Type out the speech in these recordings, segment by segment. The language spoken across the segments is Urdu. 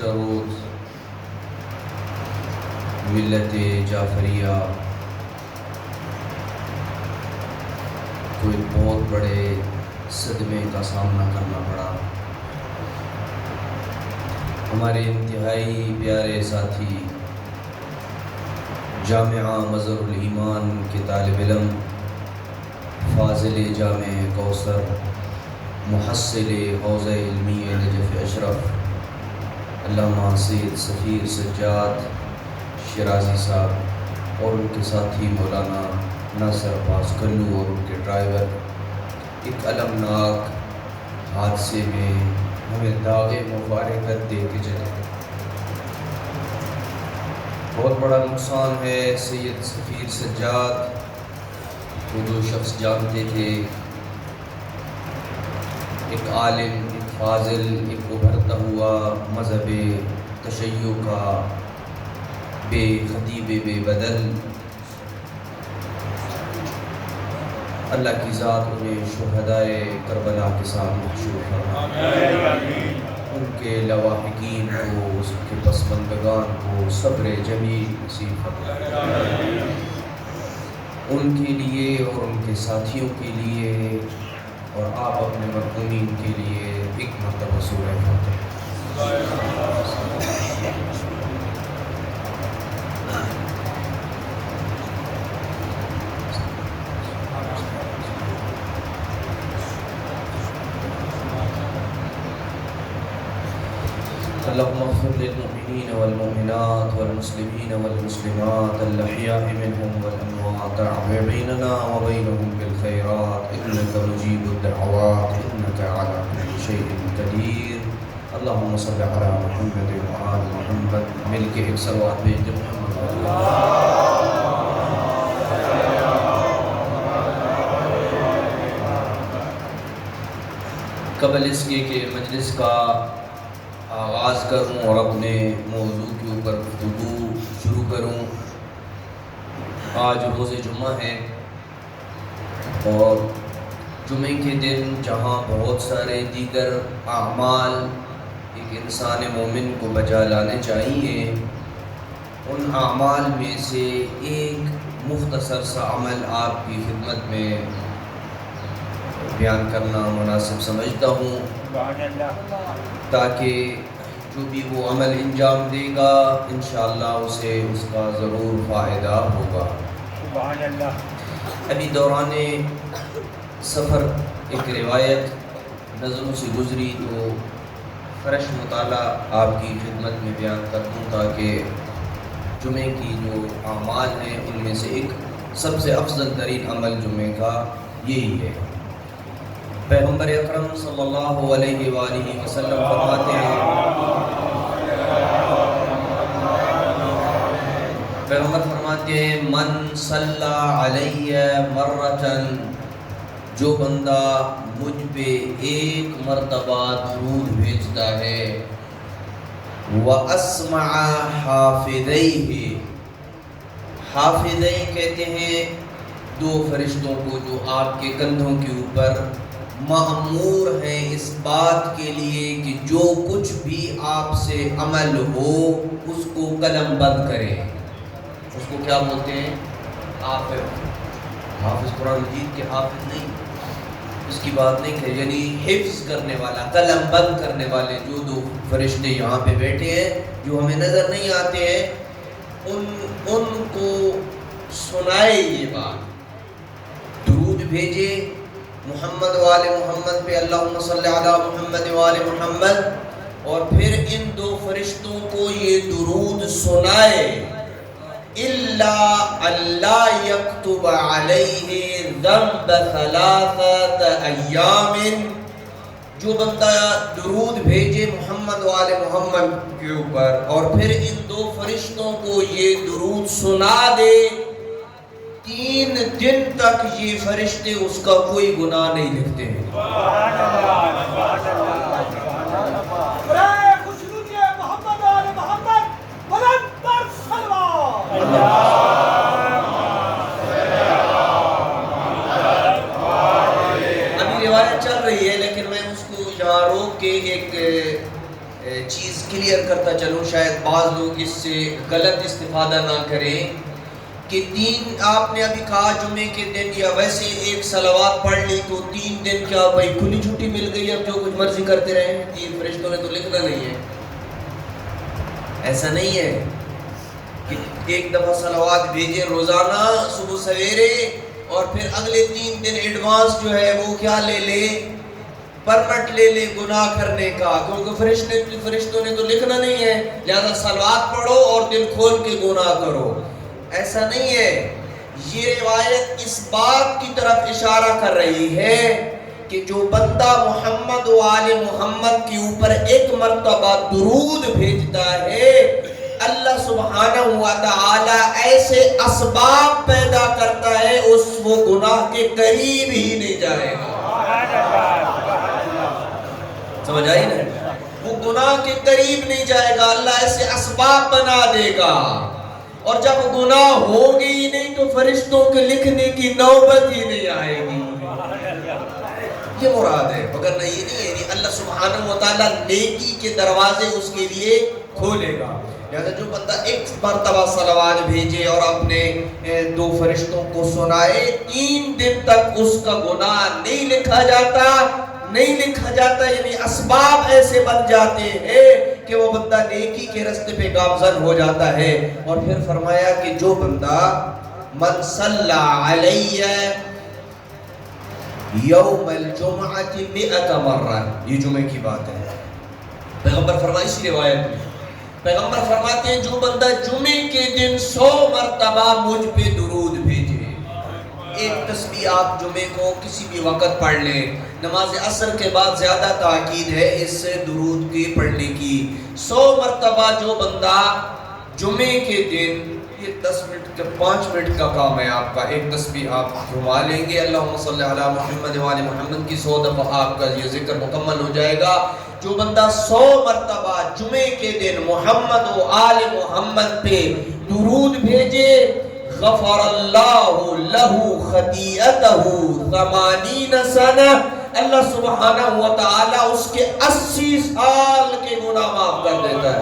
درود ملت جعفریہ کو ایک بہت بڑے صدمے کا سامنا کرنا پڑا۔ ہمارے انتہائی پیارے ساتھی جامعہ مظہر الایمان کے طالب علم فاضل جامع کوثر محصل حوزہ علمیہ نجف اشرف علامہ سید سفیر سجاد شیرازی صاحب اور ان کے ساتھی مولانا ناصر عباس کلو اور ان کے ڈرائیور ایک المناک حادثے میں ہمیں داغ مبارکت دے کے چلے۔ بہت بڑا نقصان ہے۔ سید سفیر سجاد وہ دو شخص جانتے تھے، ایک عالم، ایک فاضل، ایک ابھرتا ہوا مذہب تشیع کا بے خطیب بے بدل۔ اللہ کی ذات انہیں شہدائے کربلا کے ساتھ محشور فرمائے، ان کے لواحقین کو، اس کے پسماندگان کو صبر جمیل نصیب فرمائے، ان کے لیے اور ان کے ساتھیوں کے لیے اور آپ اپنے مرحومین کے لیے ایک مرتبہ سورہ فاتحہ۔ اللهم اغفر للمؤمنين والمؤمنات والمسلمين والمسلمات الأحياء منهم والأموات واعف بيننا وبينهم بالخيرات إنك مجيب الدعوات إنك على كل شيء قدير اللهم صل على محمد وآل محمد مل کے ایک صلوات بھیج دیں محمد قبل اس کے کہ مجلس کا آغاز کروں اور اپنے موضوع کے اوپر گفتگو شروع کروں۔ آج روز جمعہ ہے اور جمعے کے دن جہاں بہت سارے دیگر اعمال ایک انسان مومن کو بجا لانے چاہیے، ان اعمال میں سے ایک مختصر سا عمل آپ کی خدمت میں بیان کرنا مناسب سمجھتا ہوں، تاکہ جو بھی وہ عمل انجام دے گا انشاءاللہ اسے اس کا ضرور فائدہ ہوگا۔ ابھی دوران سفر ایک روایت نظروں سے گزری تو فرش مطالعہ آپ کی خدمت میں بیان کر دوں، تاکہ جمعے کی جو اعمال ہیں ان میں سے ایک سب سے افضل ترین عمل جمعے کا یہی ہے۔ پیغمبر اکرم صلی اللہ علیہ وآلہ وسلم فرماتے ہیں، پیغمبر فرماتے ہیں من صلی علیہ مرتن، جو بندہ مجھ پہ ایک مرتبہ درود بھیجتا ہے، وَأَسْمَعَ حَافِظَيْهِ، حافظین کہتے ہیں دو فرشتوں کو جو آپ کے کندھوں کے اوپر مأمور ہیں اس بات کے لیے کہ جو کچھ بھی آپ سے عمل ہو اس کو قلم بند کریں۔ اس کو کیا بولتے ہیں؟ حافظ قرآن مجید کے حافظ نہیں، اس کی بات نہیں کہ یعنی حفظ کرنے والا، قلم بند کرنے والے جو دو فرشتے یہاں پہ بیٹھے ہیں جو ہمیں نظر نہیں آتے ہیں، ان کو سنائے یہ بات، درود بھیجے محمد وآل محمد پہ، اللہم صلی علی محمد وآل محمد، اور پھر ان دو فرشتوں کو یہ درود سنائے، اِلَّا اللَّا يَكْتُبَ عَلَيْهِ ذَنْبَ ثَلَاثَةَ أَيَّامٍ، جو بندہ درود بھیجے محمد وآل محمد کے اوپر اور پھر ان دو فرشتوں کو یہ درود سنا دے، 3 دن تک یہ فرشتے اس کا کوئی گناہ نہیں لکھتے ہیں۔ ابھی روایت چل رہی ہے لیکن میں اس کو یہاں روک کے ایک چیز کلیئر کرتا چلوں، شاید بعض لوگ اس سے غلط استفادہ نہ کریں، کہ آپ نے ابھی کہا جمعے کے دن یا ویسے ایک صلوات پڑھ لی تو 3 دن کیا بھائی کھلی چھٹی مل گئی، اب جو کچھ مرضی کرتے رہیں؟ یہ فرشتوں نے تو لکھنا نہیں ہے، ایسا نہیں ہے کہ ایک دفعہ صلوات بھیجے روزانہ صبح سویرے اور پھر اگلے 3 دن ایڈوانس جو ہے وہ کیا لے لے، پرمٹ لے لے گناہ کرنے کا، کیونکہ فرشتوں نے تو لکھنا نہیں ہے، لہذا صلوات پڑھو اور دل کھول کے گناہ کرو، ایسا نہیں ہے۔ یہ روایت اس بات کی طرف اشارہ کر رہی ہے کہ جو بندہ محمد و آل محمد کے اوپر ایک مرتبہ درود بھیجتا ہے، اللہ سبحانہ و تعالی ایسے اسباب پیدا کرتا ہے وہ گناہ کے قریب ہی نہیں جائے گا۔ سمجھ آئی نا؟ وہ گناہ کے قریب نہیں جائے گا، اللہ ایسے اسباب بنا دے گا، اور جب گناہ ہوگی ہی نہیں تو فرشتوں کے لکھنے کی نوبت ہی نہیں آئے گی، یہ مراد ہے، مگر نہیں یہ نہیں ہے، اللہ سبحانہ و تعالیٰ نیکی کے دروازے اس کے لیے کھولے گا۔ لہذا جو بندہ ایک مرتبہ صلوات بھیجے اور اپنے 2 فرشتوں کو سنائے، 3 دن تک اس کا گناہ نہیں لکھا جاتا، یعنی اسباب ایسے بن جاتے ہیں کہ وہ بندہ نیکی کے راستے پہ گامزن ہو جاتا ہے۔ اور پھر فرمایا کہ جو بندہ من صلی علیہ یوم الجمعۃ 100 مرہ، یہ جمعے کی بات ہے، پیغمبر فرمائی اسی روایت میں، پیغمبر فرماتے ہیں جو بندہ جمعے کے دن 100 مرتبہ مجھ پہ درود بھیجے، ایک تسبیح آپ جمعے کو کسی بھی وقت پڑھ لیں، نماز عصر کے بعد زیادہ تاکید ہے اس درود کی پڑھنے کی، 100 مرتبہ جو بندہ جمعے کے دن، یہ 10 منٹ کا 5 منٹ کا کام ہے آپ کا، ایک تسبیح آپ گھما لیں گے، اللہم صلی علی محمد و آل محمد کی 100 دفعہ آپ کا یہ ذکر مکمل ہو جائے گا۔ جو بندہ 100 مرتبہ جمعے کے دن محمد و آل محمد پہ درود بھیجے، غفر اللہ لہ خطیئتہ 80 سنہ، اللہ سبحانہ و تعالی اس کے 80 سال کے گناہ معاف کر دیتا ہے۔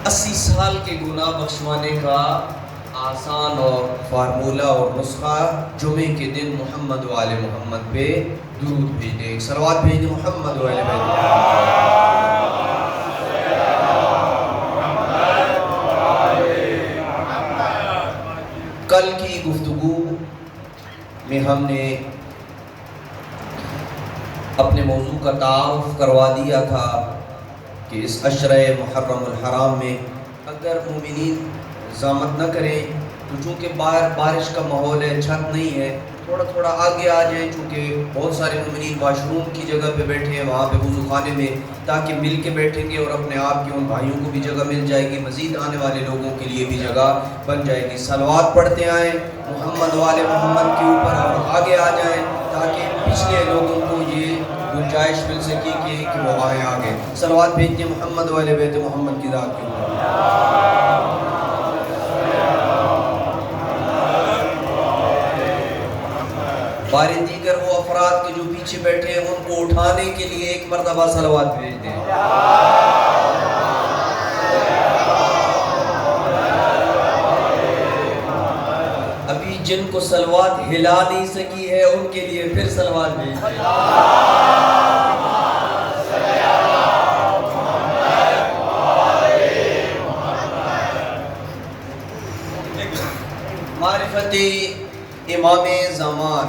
اسی سال کے گناہ بخشوانے کا آسان اور فارمولہ اور نسخہ، جمعے کے دن محمد و آل محمد پہ درود بھیجیں، ایک صلوات بھیجیں محمد و آل محمد۔ کل کی گفتگو میں ہم نے اپنے موضوع کا تعارف کروا دیا تھا کہ اس عشرہ محرم الحرام میں اگر مومنین زحمت نہ کریں تو چونکہ باہر بارش کا ماحول ہے، چھت نہیں ہے، تھوڑا تھوڑا آگے آ جائیں، چونکہ بہت سارے مومنین واش روم کی جگہ پہ بیٹھے ہیں وہاں پہ وضو خانے میں، تاکہ مل کے بیٹھیں گے اور اپنے آپ کے ان بھائیوں کو بھی جگہ مل جائے گی، مزید آنے والے لوگوں کے لیے بھی جگہ بن جائے گی۔ صلوات پڑھتے آئیں محمد و آل محمد کے اوپر اور آگے آ جائیں تاکہ پچھلے لوگوں کو یہ گنجائش مل سکی کہ وہ آئیں آگے۔ صلوات بھیجتے محمد و آل بیت محمد کی ذات کے اوپر۔ بار دیگر وہ افراد کے جو پیچھے بیٹھے ہیں ان کو اٹھانے کے لیے ایک مرتبہ صلوات بھیج دیں۔ ابھی جن کو صلوات ہلا نہیں سکی ہے ان کے لیے پھر صلوات بھیج دیں۔ معرفت امام زمان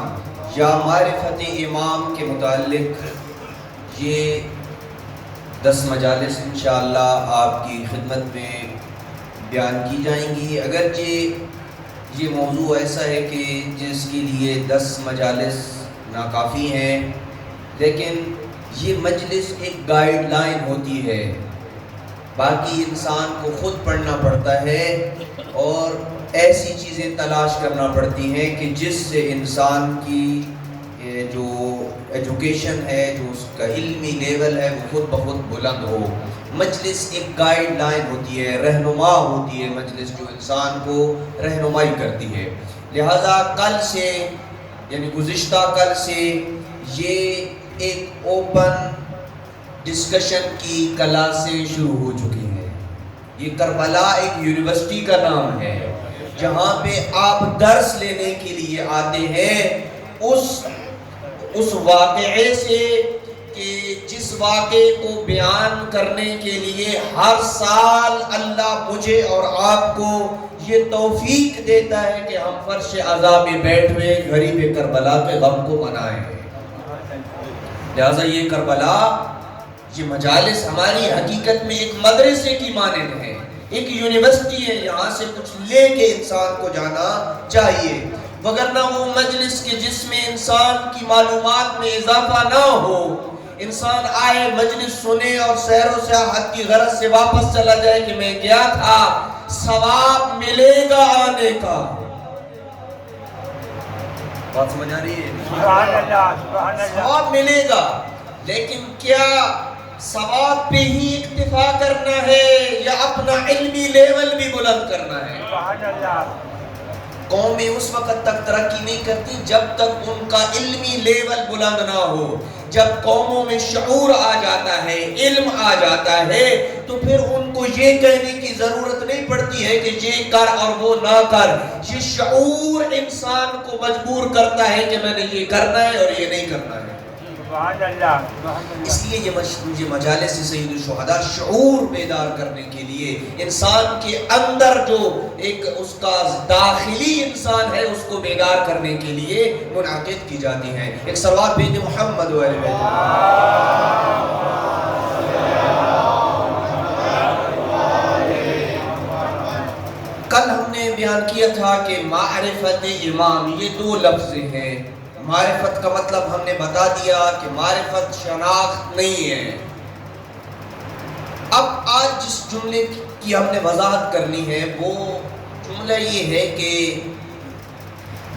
یا معرفت امام کے متعلق یہ 10 مجالس انشاءاللہ آپ کی خدمت میں بیان کی جائیں گی، اگرچہ یہ موضوع ایسا ہے کہ جس کے لیے 10 مجالس ناکافی ہیں، لیکن یہ مجلس ایک گائیڈ لائن ہوتی ہے، باقی انسان کو خود پڑھنا پڑتا ہے اور ایسی چیزیں تلاش کرنا پڑتی ہیں کہ جس سے انسان کی جو ایجوکیشن ہے، جو اس کا علمی لیول ہے وہ خود بخود بلند ہو۔ مجلس ایک گائیڈ لائن ہوتی ہے، رہنما ہوتی ہے مجلس، جو انسان کو رہنمائی کرتی ہے. لہذا کل سے یعنی گزشتہ کل سے یہ ایک اوپن ڈسکشن کی کلاسیں شروع ہو چکی ہیں. یہ کربلا ایک یونیورسٹی کا نام ہے جہاں پہ آپ درس لینے کے لیے آتے ہیں اس واقعے سے کہ جس واقعے کو بیان کرنے کے لیے ہر سال اللہ مجھے اور آپ کو یہ توفیق دیتا ہے کہ ہم فرش عزا میں بیٹھے غریب کربلا کے غم کو منائیں. لہٰذا یہ کربلا، یہ مجالس ہماری حقیقت میں ایک مدرسے کی مانند ہے، ایک یونیورسٹی ہے. یہاں سے کچھ لے کے انسان کو جانا چاہیے، وگرنہ وہ مجلس کے جس میں انسان کی معلومات میں اضافہ نہ ہو، انسان آئے مجلس سنے اور سیر و سیاحت کی غرض سے واپس چلا جائے کہ میں گیا تھا، ثواب ملے گا آنے کا. بات سمجھ آ رہی ہے؟ ثواب ملے گا، لیکن کیا ثواب پہ ہی اکتفا کرنا ہے یا اپنا علمی لیول بھی بلند کرنا ہے؟ قومیں اس وقت تک ترقی نہیں کرتی جب تک ان کا علمی لیول بلند نہ ہو. جب قوموں میں شعور آ جاتا ہے، علم آ جاتا ہے، تو پھر ان کو یہ کہنے کی ضرورت نہیں پڑتی ہے کہ یہ کر اور وہ نہ کر. یہ شعور انسان کو مجبور کرتا ہے کہ میں نے یہ کرنا ہے اور یہ نہیں کرنا ہے. اس لیے یہ مجالس سید الشہداء شعور بیدار کرنے کے لیے، انسان کے اندر جو ایک اس کا داخلی انسان ہے اس کو بیدار کرنے کے لیے منعقد کی جاتی ہیں. ایک صلوات بھیجیں محمد و آل بیت. کل ہم نے بیان کیا تھا کہ معرفت امام یہ دو لفظ ہیں. معرفت کا مطلب ہم نے بتا دیا کہ معرفت شناخت نہیں ہے. اب آج جس جملے کی ہم نے وضاحت کرنی ہے وہ جملہ یہ ہے کہ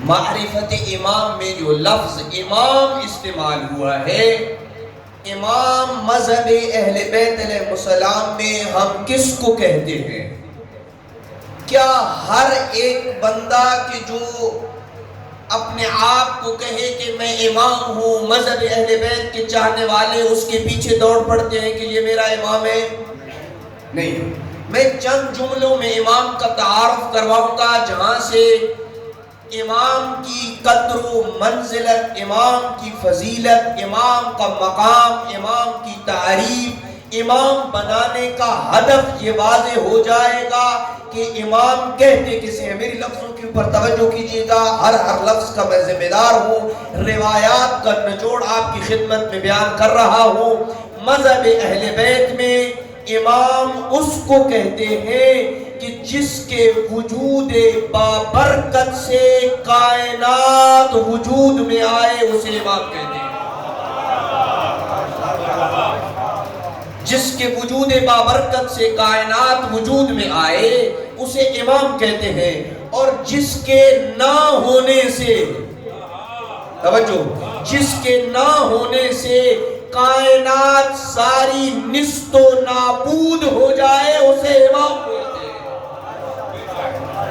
معرفت امام میں جو لفظ امام استعمال ہوا ہے، امام مذہب اہل بیت علیہ السلام میں ہم کس کو کہتے ہیں؟ کیا ہر ایک بندہ کہ جو اپنے آپ کو کہے کہ میں امام ہوں، مذہب اہل بیت کے چاہنے والے اس کے پیچھے دوڑ پڑتے ہیں کہ یہ میرا امام ہے؟ نہیں. میں چند جملوں میں امام کا تعارف کرواؤں گا جہاں سے امام کی قدر و منزلت، امام کی فضیلت، امام کا مقام، امام کی تعریف، امام بنانے کا ہدف یہ واضح ہو جائے گا کہ امام کہتے کسے ہیں. میری لفظوں کے اوپر توجہ کیجیے گا، ہر لفظ کا میں ذمہ دار ہوں، روایات کا نچوڑ آپ کی خدمت میں بیان کر رہا ہوں. مذہب اہل بیت میں امام اس کو کہتے ہیں کہ جس کے وجود بابرکت سے کائنات وجود میں آئے اسے امام کہتے ہیں. جس کے وجود بابرکت سے کائنات وجود میں آئے اسے امام کہتے ہیں. اور جس کے نہ ہونے سے، توجہ، جس کے نہ ہونے سے کائنات ساری نست و نابود ہو جائے اسے امام کہتے ہیں.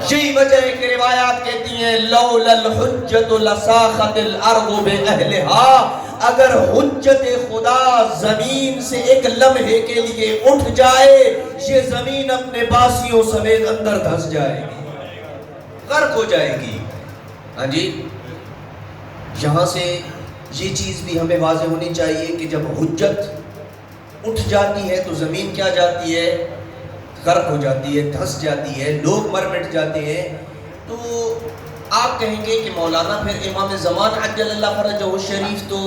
یہی وجہ ہے کہ روایات کہتی ہیں لولا الحجت لساخت الارض باہلہا، اگر حجت خدا زمین سے ایک لمحے کے لیے اٹھ جائے یہ زمین اپنے باسیوں سمیت اندر دھس جائے گی، غرق ہو جائے گی. ہاں جی، یہاں سے یہ چیز بھی ہمیں واضح ہونی چاہیے کہ جب حجت اٹھ جاتی ہے تو زمین کیا جاتی ہے؟ غرق ہو جاتی ہے، دھس جاتی ہے، لوگ مر مٹ جاتے ہیں. تو آپ کہیں گے کہ مولانا پھر امام زمان عجل اللہ فرجہ الشریف تو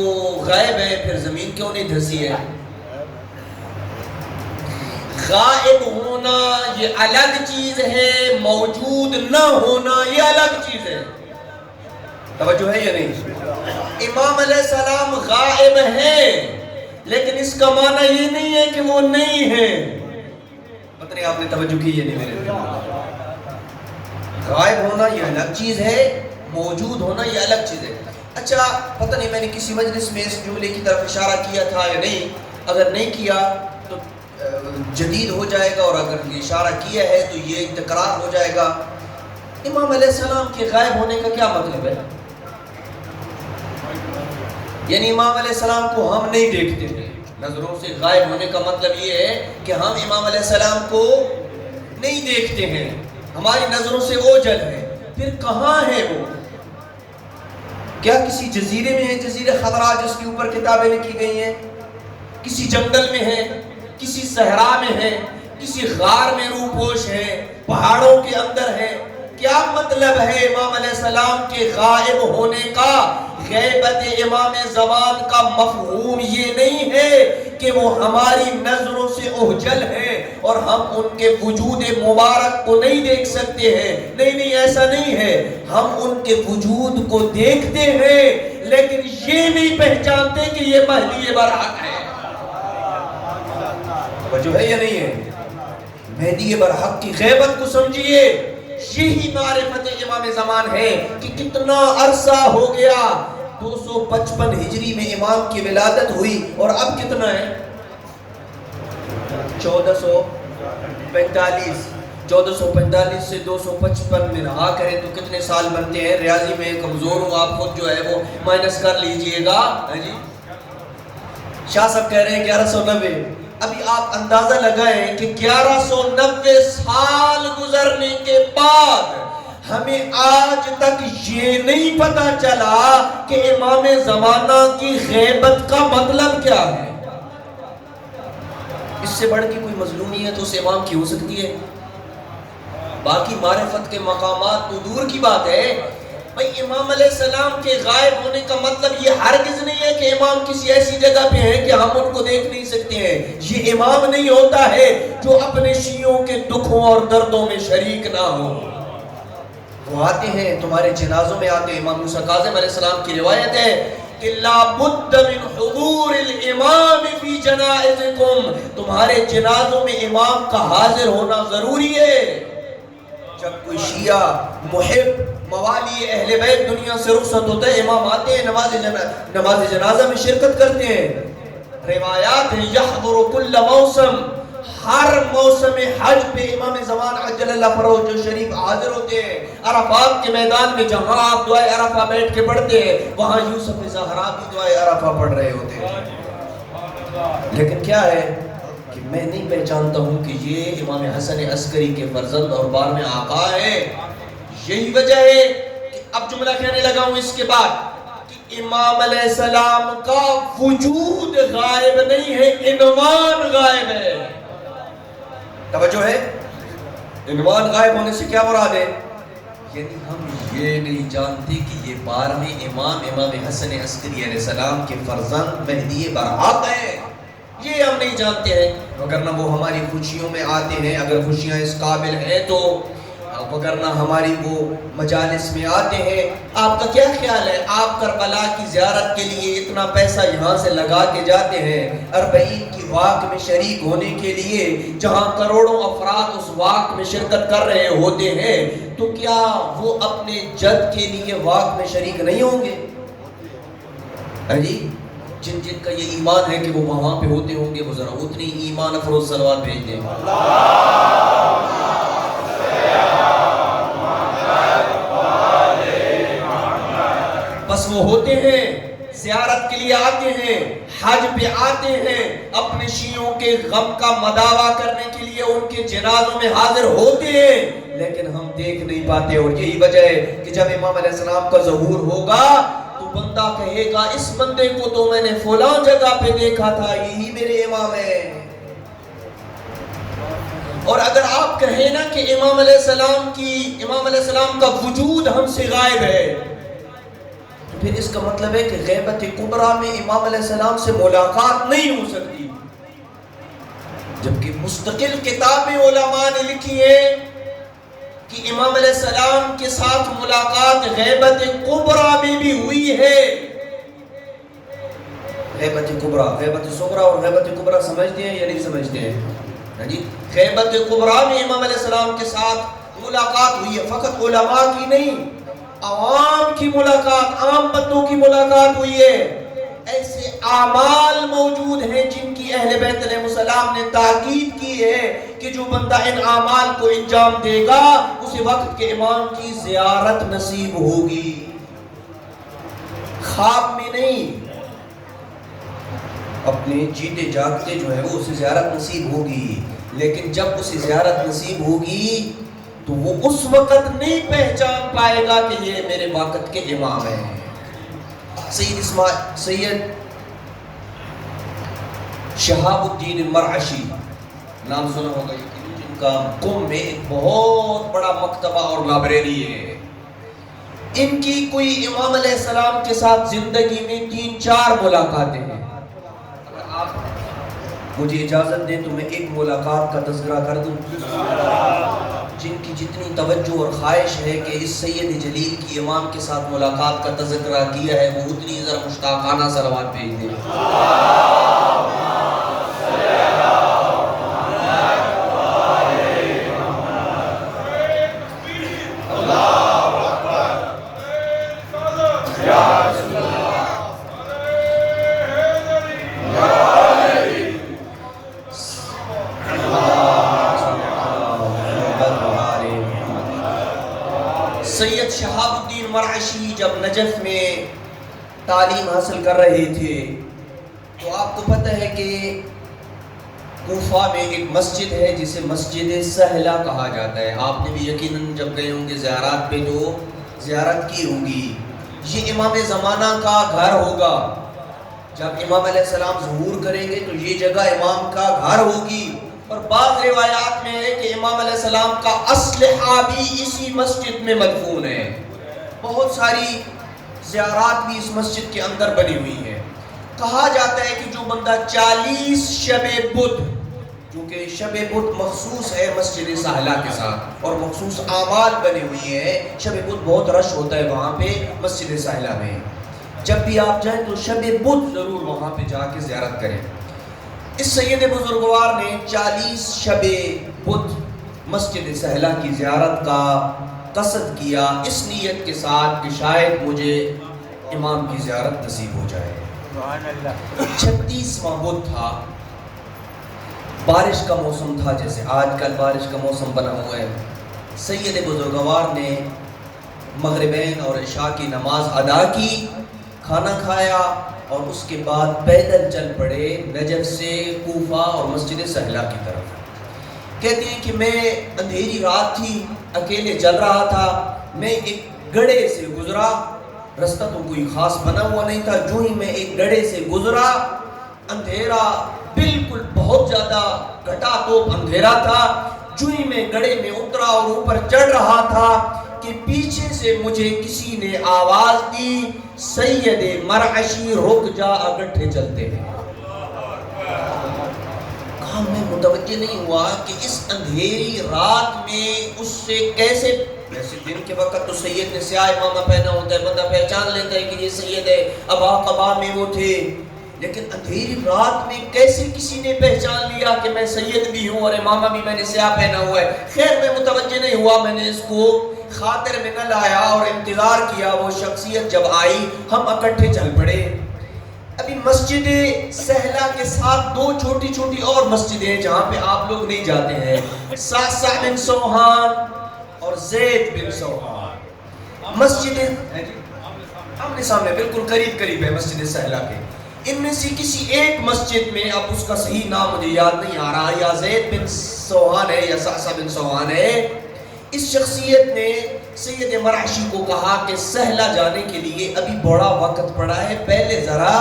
غائب ہے، پھر زمین کیوں نہیں دھسی ہے؟ غائب ہونا یہ الگ چیز ہے، موجود نہ ہونا یہ الگ چیز ہے. توجہ ہے یا نہیں؟ امام علیہ السلام غائب ہیں لیکن اس کا معنی یہ نہیں ہے کہ وہ نہیں ہیں. پتہ نہیں آپ نے توجہ کی یہ نہیں میرے. غائب ہونا یہ الگ چیز ہے، موجود ہونا یہ الگ چیز ہے. اچھا پتہ نہیں میں نے کسی مجلس میں اس جملے کی طرف اشارہ کیا تھا یا نہیں، اگر نہیں کیا تو جدید ہو جائے گا، اور اگر یہ اشارہ کیا ہے تو یہ تکرار ہو جائے گا۔ امام علیہ السلام کے غائب ہونے کا کیا مطلب ہے؟ یعنی امام علیہ السلام کو ہم نہیں دیکھتے ہیں، نظروں سے غائب ہونے کا مطلب یہ ہے کہ ہم امام علیہ السلام کو نہیں دیکھتے ہیں، ہماری نظروں سے اوجھل ہے۔ پھر کہاں ہے وہ؟ کیا کسی جزیرے میں ہے، جزیرے خضرا جس کے اوپر کتابیں لکھی گئی ہیں؟ کسی جنگل میں ہے، کسی صحرا میں ہے، کسی غار میں روح پوش ہے، پہاڑوں کے اندر ہے؟ کیا مطلب ہے امام علیہ السلام کے غائب ہونے کا؟ غیبت امام زمان کا مفہوم یہ نہیں ہے کہ وہ ہماری نظروں سے اوجھل ہے اور ہم ان کے وجود مبارک کو نہیں دیکھ سکتے ہیں۔ نہیں، ایسا نہیں ہے، ہم ان کے وجود کو دیکھتے ہیں لیکن یہ نہیں پہچانتے کہ یہ مہدی برحق ہے۔ توجہ ہے یا نہیں ہے؟ مہدی برحق کی غیبت کو سمجھیے، یہی معرفت امام زمان ہے کہ کتنا عرصہ ہو گیا، 255 ہجری میں امام کی ولادت ہوئی اور اب کتنا ہے؟ 1445 سے 255 میں رہا کریں تو کتنے سال بنتے ہیں؟ ریاضی میں کمزور ہوں، آپ خود جو ہے وہ مائنس کر لیجئے گا۔ شاہ صاحب کہہ رہے ہیں 1190۔ ابھی آپ اندازہ لگائیں کہ 1190 سال گزرنے کے بعد ہمیں آج تک یہ نہیں پتا چلا کہ امام زمانہ کی غیبت کا مطلب کیا ہے۔ اس سے بڑھ کے کوئی مظلومیت اس امام کی ہو سکتی ہے؟ باقی معرفت کے مقامات تو دور کی بات ہے، بھئی امام علیہ السلام کے غائب ہونے کا مطلب یہ ہرگز نہیں ہے کہ امام کسی ایسی جگہ پہ ہیں کہ ہم ان کو دیکھ نہیں سکتے ہیں۔ یہ امام نہیں ہوتا ہے جو اپنے شیعوں کے دکھوں اور دردوں میں شریک نہ ہو۔ وہ آتے ہیں، تمہارے جنازوں میں آتے ہیں۔ امام موسیٰ کاظم علیہ السلام کی روایت ہے کہ لا بد من حضور الامام فی جنائزکم، تمہارے جنازوں میں امام کا حاضر ہونا ضروری ہے۔ جب کوئی شیعہ محب موالی اہل بیت دنیا سے رخصت ہوتا ہے، امام آتے ہیں، نماز جنازہ میں شرکت کرتے ہیں۔ روایات ہیں یحضر کل موسم، ہر موسم حج پہ امام زمان عجل اللہ فرجہ جو شریف حاضر ہوتے ہیں۔ عرفات کے میدان میں جہاں آپ دعائے عرفہ بیٹھ کے پڑھتے ہیں، وہاں یوسف زہرا بھی دعائے عرفہ پڑھ رہے ہوتے ہیں۔ لیکن کیا ہے کہ میں نہیں پہچانتا ہوں کہ یہ امام حسن عسکری کے فرزند اور بار میں آقا ہے۔ یہی وجہ ہے کہ اب جملہ کہنے لگا ہوں اس کے بعد کہ امام علیہ السلام کا وجود غائب نہیں ہے، عنوان غائب ہے۔ توجہ ہے؟ عنوان غائب ہونے سے کیا مراد ہے؟ یعنی ہم یہ نہیں جانتے کہ یہ 12ویں امام حسن عسکری علیہ السلام کے فرزند مہدی برحق ہے، یہ ہم نہیں جانتے ہیں۔ وگرنہ وہ ہماری خوشیوں میں آتے ہیں اگر خوشیاں اس قابل ہیں تو، وگرنہ ہماری وہ مجالس میں آتے ہیں۔ آپ کا کیا خیال ہے؟ آپ کربلا کی زیارت کے لیے اتنا پیسہ یہاں سے لگا کے جاتے ہیں، اربعین کی واق میں شریک ہونے کے لیے، جہاں کروڑوں افراد اس واق میں شرکت کر رہے ہوتے ہیں، تو کیا وہ اپنے جد کے لیے واق میں شریک نہیں ہوں گے؟ جن کا یہ ایمان ہے کہ وہ وہاں پہ ہوتے ہوں گے، وہ ذرا اتنی ایمان افروز صلوات بھیج دیں۔ بس وہ ہوتے ہیں، زیارت کے لیے آتے ہیں، حج پہ آتے ہیں، اپنے شیعوں کے غم کا مداوا کرنے کے لیے ان کے جنازوں میں حاضر ہوتے ہیں، لیکن ہم دیکھ نہیں پاتے۔ اور یہی وجہ ہے کہ جب امام علیہ السلام کا ظہور ہوگا تو بندہ کہے گا اس بندے کو تو میں نے فلاں جگہ پہ دیکھا تھا، یہی میرے امام ہے۔ اور اگر آپ کہیں نا کہ امام علیہ السلام کا وجود ہم سے غائب ہے، پھر اس کا مطلب ہے کہ غیبت کبریٰ میں امام علیہ السلام سے ملاقات نہیں ہو سکتی، جبکہ مستقل کتابیں علماء نے لکھی ہے کہ امام علیہ السلام کے ساتھ ملاقات غیبت کبریٰ میں بھی ہوئی ہے۔ غیبت کبریٰ، غیبت صغریٰ اور غیبت کبریٰ سمجھتے ہیں یا نہیں سمجھتے ہیں؟ غیبت کبریٰ میں امام علیہ السلام کے ساتھ ملاقات ہوئی ہے، فقط علماء کی نہیں، عوام کی ملاقات، عام بندوں کی ملاقات ہوئی ہے۔ ایسے اعمال موجود ہیں جن کی کی اہل بیت علیہ السلام نے تاکید کی ہے کہ جو بندہ ان اعمال کو انجام دے گا اسے وقت کے امام کی زیارت نصیب ہوگی، خواب میں نہیں، اپنے جیتے جاگتے جو ہے وہ اسے زیارت نصیب ہوگی۔ لیکن جب اسے زیارت نصیب ہوگی تو وہ اس وقت نہیں پہچان پائے گا کہ یہ میرے وقت کے امام ہیں۔ سید شہاب الدین المرعشی نام سنا ہوگا، جن کا قم میں ایک بہت بڑا مکتبہ اور لائبریری ہے۔ ان کی کوئی امام علیہ السلام کے ساتھ زندگی میں 3-4 ملاقاتیں ہیں۔ اگر آپ مجھے اجازت دیں تو میں ایک ملاقات کا تذکرہ کر دوں، جن کی جتنی توجہ اور خواہش ہے کہ اس سید جلیل کی امام کے ساتھ ملاقات کا تذکرہ کیا ہے وہ اتنی ذرا مشتاقانہ صلوات بھیج دیں۔ سید شہاب الدین مرعشی جب نجف میں تعلیم حاصل کر رہے تھے تو آپ کو پتہ ہے کہ کوفہ میں ایک مسجد ہے جسے مسجد سہلہ کہا جاتا ہے۔ آپ نے بھی یقیناً جب گئے ہوں گے زیارات پہ تو زیارت کی ہوگی۔ یہ امام زمانہ کا گھر ہوگا۔ جب امام علیہ السلام ظہور کریں گے تو یہ جگہ امام کا گھر ہوگی، اور بعض روایات میں ہے کہ امام علیہ السلام کا اسلحہ بھی اسی مسجد میں مدفون ہے۔ بہت ساری زیارات بھی اس مسجد کے اندر بنی ہوئی ہیں۔ کہا جاتا ہے کہ جو بندہ 40 شب بدھ، کیونکہ شب بدھ مخصوص ہے مسجد سہلہ کے ساتھ اور مخصوص اعمال بنے ہوئی ہیں، شب بدھ بہت رش ہوتا ہے وہاں پہ مسجد سہلہ میں۔ جب بھی آپ جائیں تو شب بدھ ضرور وہاں پہ جا کے زیارت کریں۔ اس سید بزرگوار نے 40 شب بدھ مسجد سہلہ کی زیارت کا قصد کیا، اس نیت کے ساتھ کہ شاید مجھے امام کی زیارت نصیب ہو جائے۔ 36واں بدھ تھا، بارش کا موسم تھا، جیسے آج کل بارش کا موسم بنا ہوا ہے۔ سید بزرگوار نے مغربین اور عشاء کی نماز ادا کی، کھانا کھایا اور اس کے بعد پیدل چل پڑے نجف سے کوفہ اور مسجد سہلہ کی طرف۔ کہتے ہیں کہ میں اندھیری رات تھی، اکیلے چل رہا تھا، میں ایک گڑھے سے گزرا، رستہ تو کوئی خاص بنا ہوا نہیں تھا، جو ہی میں ایک گڑھے سے گزرا، اندھیرا بالکل بہت زیادہ گھٹا توپ اندھیرا تھا، جو ہی میں گڑھے میں اترا اور اوپر چڑھ رہا تھا کہ پیچھے سے مجھے کسی نے آواز دی، سید مرعشی رک جا، اگٹھے چلتے ہیں۔ کہا میں متوجہ نہیں ہوا کہ اس اندھیری رات میں اس سے کیسے، ویسے دن کے وقت تو سید نے سیاہ امامہ پہنا ہوتا ہے، بندہ پہچان لیتا ہے کہ یہ سید ہے، ابا قبا میں وہ تھے، لیکن اندھیری رات میں کیسے کسی نے پہچان لیا کہ میں سید بھی ہوں اور امامہ بھی میں نے سیاہ پہنا ہوا ہے؟ خیر میں متوجہ نہیں ہوا، میں نے اس کو خاطر میں نہ لایا اور انتظار کیا۔ وہ شخصیت جب آئی ہم اکٹھے چل پڑے۔ ابھی مسجد سہلہ کے ساتھ 2 چھوٹی چھوٹی اور مسجدیں ہیں جہاں پہ آپ لوگ نہیں جاتے ہیں، سعصع بن سوہان اور زید بن سوہان۔ مسجد آمنے سامنے بالکل قریب قریب ہے مسجد سہلہ کے۔ ان میں سے کسی ایک مسجد میں، اب اس کا صحیح نام مجھے یاد نہیں آ رہا، یا زید بن سوہان ہے یا سعصع بن سوہان ہے، اس شخصیت نے سید مرعشی کو کہا کہ سہلہ جانے کے لیے ابھی بڑا وقت پڑا ہے، پہلے ذرا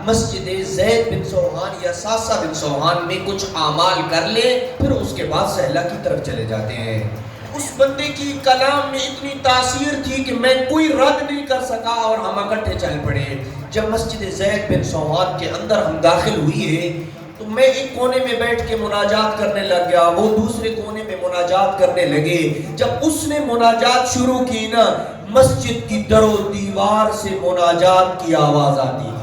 مسجد زید بن سوہان یا سعصع بن سوہان میں کچھ اعمال کر لے، پھر اس کے بعد سہلہ کی طرف چلے جاتے ہیں۔ اس بندے کی کلام میں اتنی تاثیر تھی کہ میں کوئی رد نہیں کر سکا اور ہم اکٹھے چل پڑے۔ جب مسجد زید بن سوہان کے اندر ہم داخل ہوئے تو میں ایک کونے میں بیٹھ کے مناجات کرنے لگ گیا، وہ دوسرے کونے میں مناجات کرنے لگے۔ جب اس نے مناجات شروع کی نا، مسجد کی در و دیوار سے مناجات کی آواز آتی تھی۔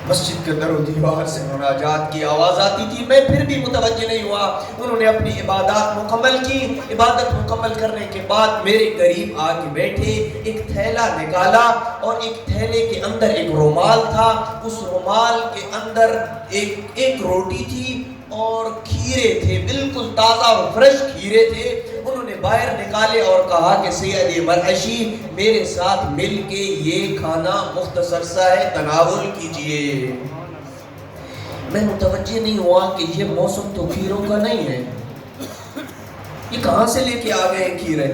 مسجد کے در و دیوار سے مناجات کی آواز آتی تھی، میں پھر بھی متوجہ نہیں ہوا۔ انہوں نے اپنی عبادات مکمل کی۔ عبادت مکمل کرنے کے بعد میرے قریب آ کے بیٹھے، ایک تھیلا نکالا اور ایک تھیلے کے اندر ایک رومال تھا، اس رومال کے اندر ایک روٹی تھی اور کھیرے تھے، بالکل تازہ اور فریش کھیرے تھے۔ انہوں نے باہر نکالے اور کہا کہ سید مرعشی میرے ساتھ مل کے یہ کھانا مختصر سا ہے، تناول کیجئے۔ میں متوجہ نہیں ہوا کہ یہ موسم تو کھیروں کا نہیں ہے، یہ کہاں سے لے کے آ گئے کھیرے،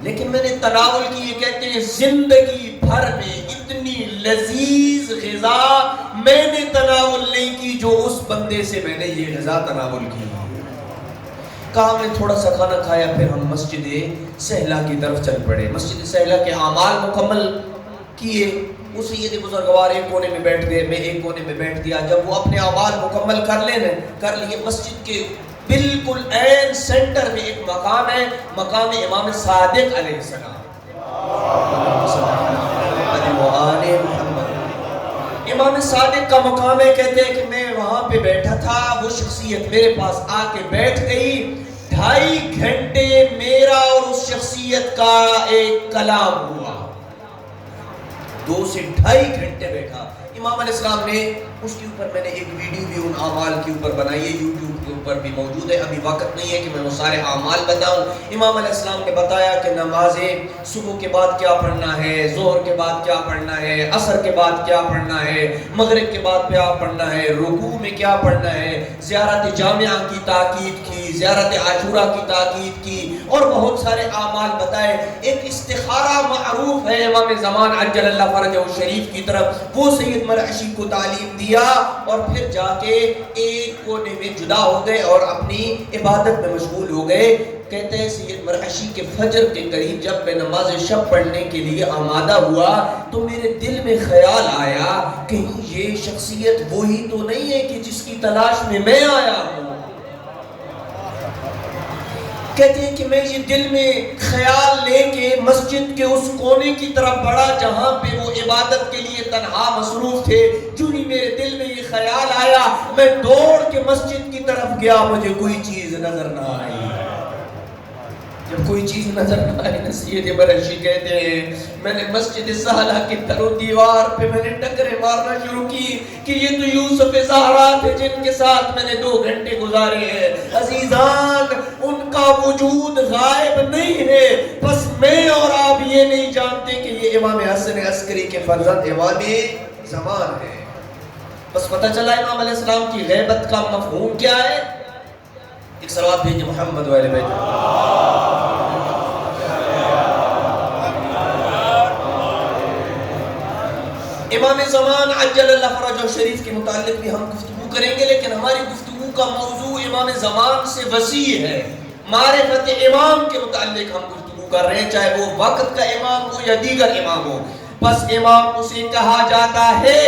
لیکن میں نے تناول کی۔ یہ کہتے ہیں زندگی بھر میں اتنی لذیذ غذا میں نے تناول نہیں کی جو اس بندے سے میں نے یہ غذا تناول کی۔ کہا میں تھوڑا سا کھانا کھایا، پھر ہم مسجد سہلا کی طرف چل پڑے۔ مسجد سہلا کے اعمال مکمل کیے، وہ سید بزرگوار ایک کونے میں بیٹھ گئے، میں ایک کونے میں بیٹھ گیا۔ جب وہ اپنے اعمال مکمل کر لیے، مسجد کے بالکل عین سینٹر میں ایک مقام ہے، مقام امام صادق علیہ السلام۔ امام صادق کا مقام ہے، کہتے ہیں کہ میں وہاں پہ بیٹھا تھا، وہ شخصیت میرے پاس آ کے بیٹھ گئی۔ 2.5 گھنٹے میرا اور اس شخصیت کا ایک کلام ہوا، 2 سے 2.5 گھنٹے بیٹھا۔ امام علیہ السلام نے اس کے اوپر میں نے ایک ویڈیو بھی ان اعمال کے اوپر بنائی ہے، یوٹیوب کے اوپر بھی موجود ہے، ابھی وقت نہیں ہے کہ میں وہ سارے اعمال بتاؤں۔ امام علیہ السلام نے بتایا کہ نمازیں صبح کے بعد کیا پڑھنا ہے، ظہر کے بعد کیا پڑھنا ہے، عصر کے بعد کیا پڑھنا ہے، مغرب کے بعد کیا پڑھنا ہے، رکوع میں کیا پڑھنا ہے، زیارت جامعہ کی تاکید کی، زیارت عاشوراء کی تاکید کی، اور بہت سارے اعمال بتائے۔ ایک استخارہ معروف ہے امام زمان عجل اللہ فرجہ شریف کی طرف، وہ سید مرعشی کو تعلیم دیا اور پھر جا کے ایک کونے میں جدا ہو گئے اور اپنی عبادت میں مشغول ہو گئے۔ کہتے ہیں سید مرعشی کے فجر کے قریب جب میں نماز شب پڑھنے کے لیے آمادہ ہوا تو میرے دل میں خیال آیا کہ یہ شخصیت وہی تو نہیں ہے کہ جس کی تلاش میں میں آیا ہوں۔ کہتے ہیں کہ میں یہ دل میں خیال لے کے مسجد کے اس کونے کی طرف بڑھا جہاں پہ وہ عبادت کے لیے تنہا مصروف تھے۔ جو ہی میرے دل میں یہ خیال آیا میں دوڑ کے مسجد کی طرف گیا، مجھے کوئی چیز نظر نہ آئی۔ جب کوئی چیز نظر نہ آئی نا، سید مرعشی کہتے ہیں میں نے مسجد سہلا کی در و دیوار پہ میں نے ٹکرے مارنا شروع کی کہ یہ تو یوسف زہرا تھے جن کے ساتھ میں نے 2 گھنٹے گزارے ہیں۔ عزیزان، ان کا وجود غائب نہیں ہے، بس میں اور آپ یہ نہیں جانتے کہ یہ امام حسن عسکری کے فرزند امام زمان ہے۔ بس پتہ چلا امام علیہ السلام کی غیبت کا مفہوم کیا ہے۔ ایک صلوات بھیجئے محمد وآل بیت۔ امام زمان عجل اللہ فرجہ شریف کے متعلق بھی ہم گفتگو کریں گے، لیکن ہماری گفتگو کا موضوع امام زمان سے وسیع ہے۔ معرفت امام کے متعلق ہم گفتگو کر رہے ہیں، چاہے وہ وقت کا امام ہو یا دیگر امام ہو۔ بس امام اسے کہا جاتا ہے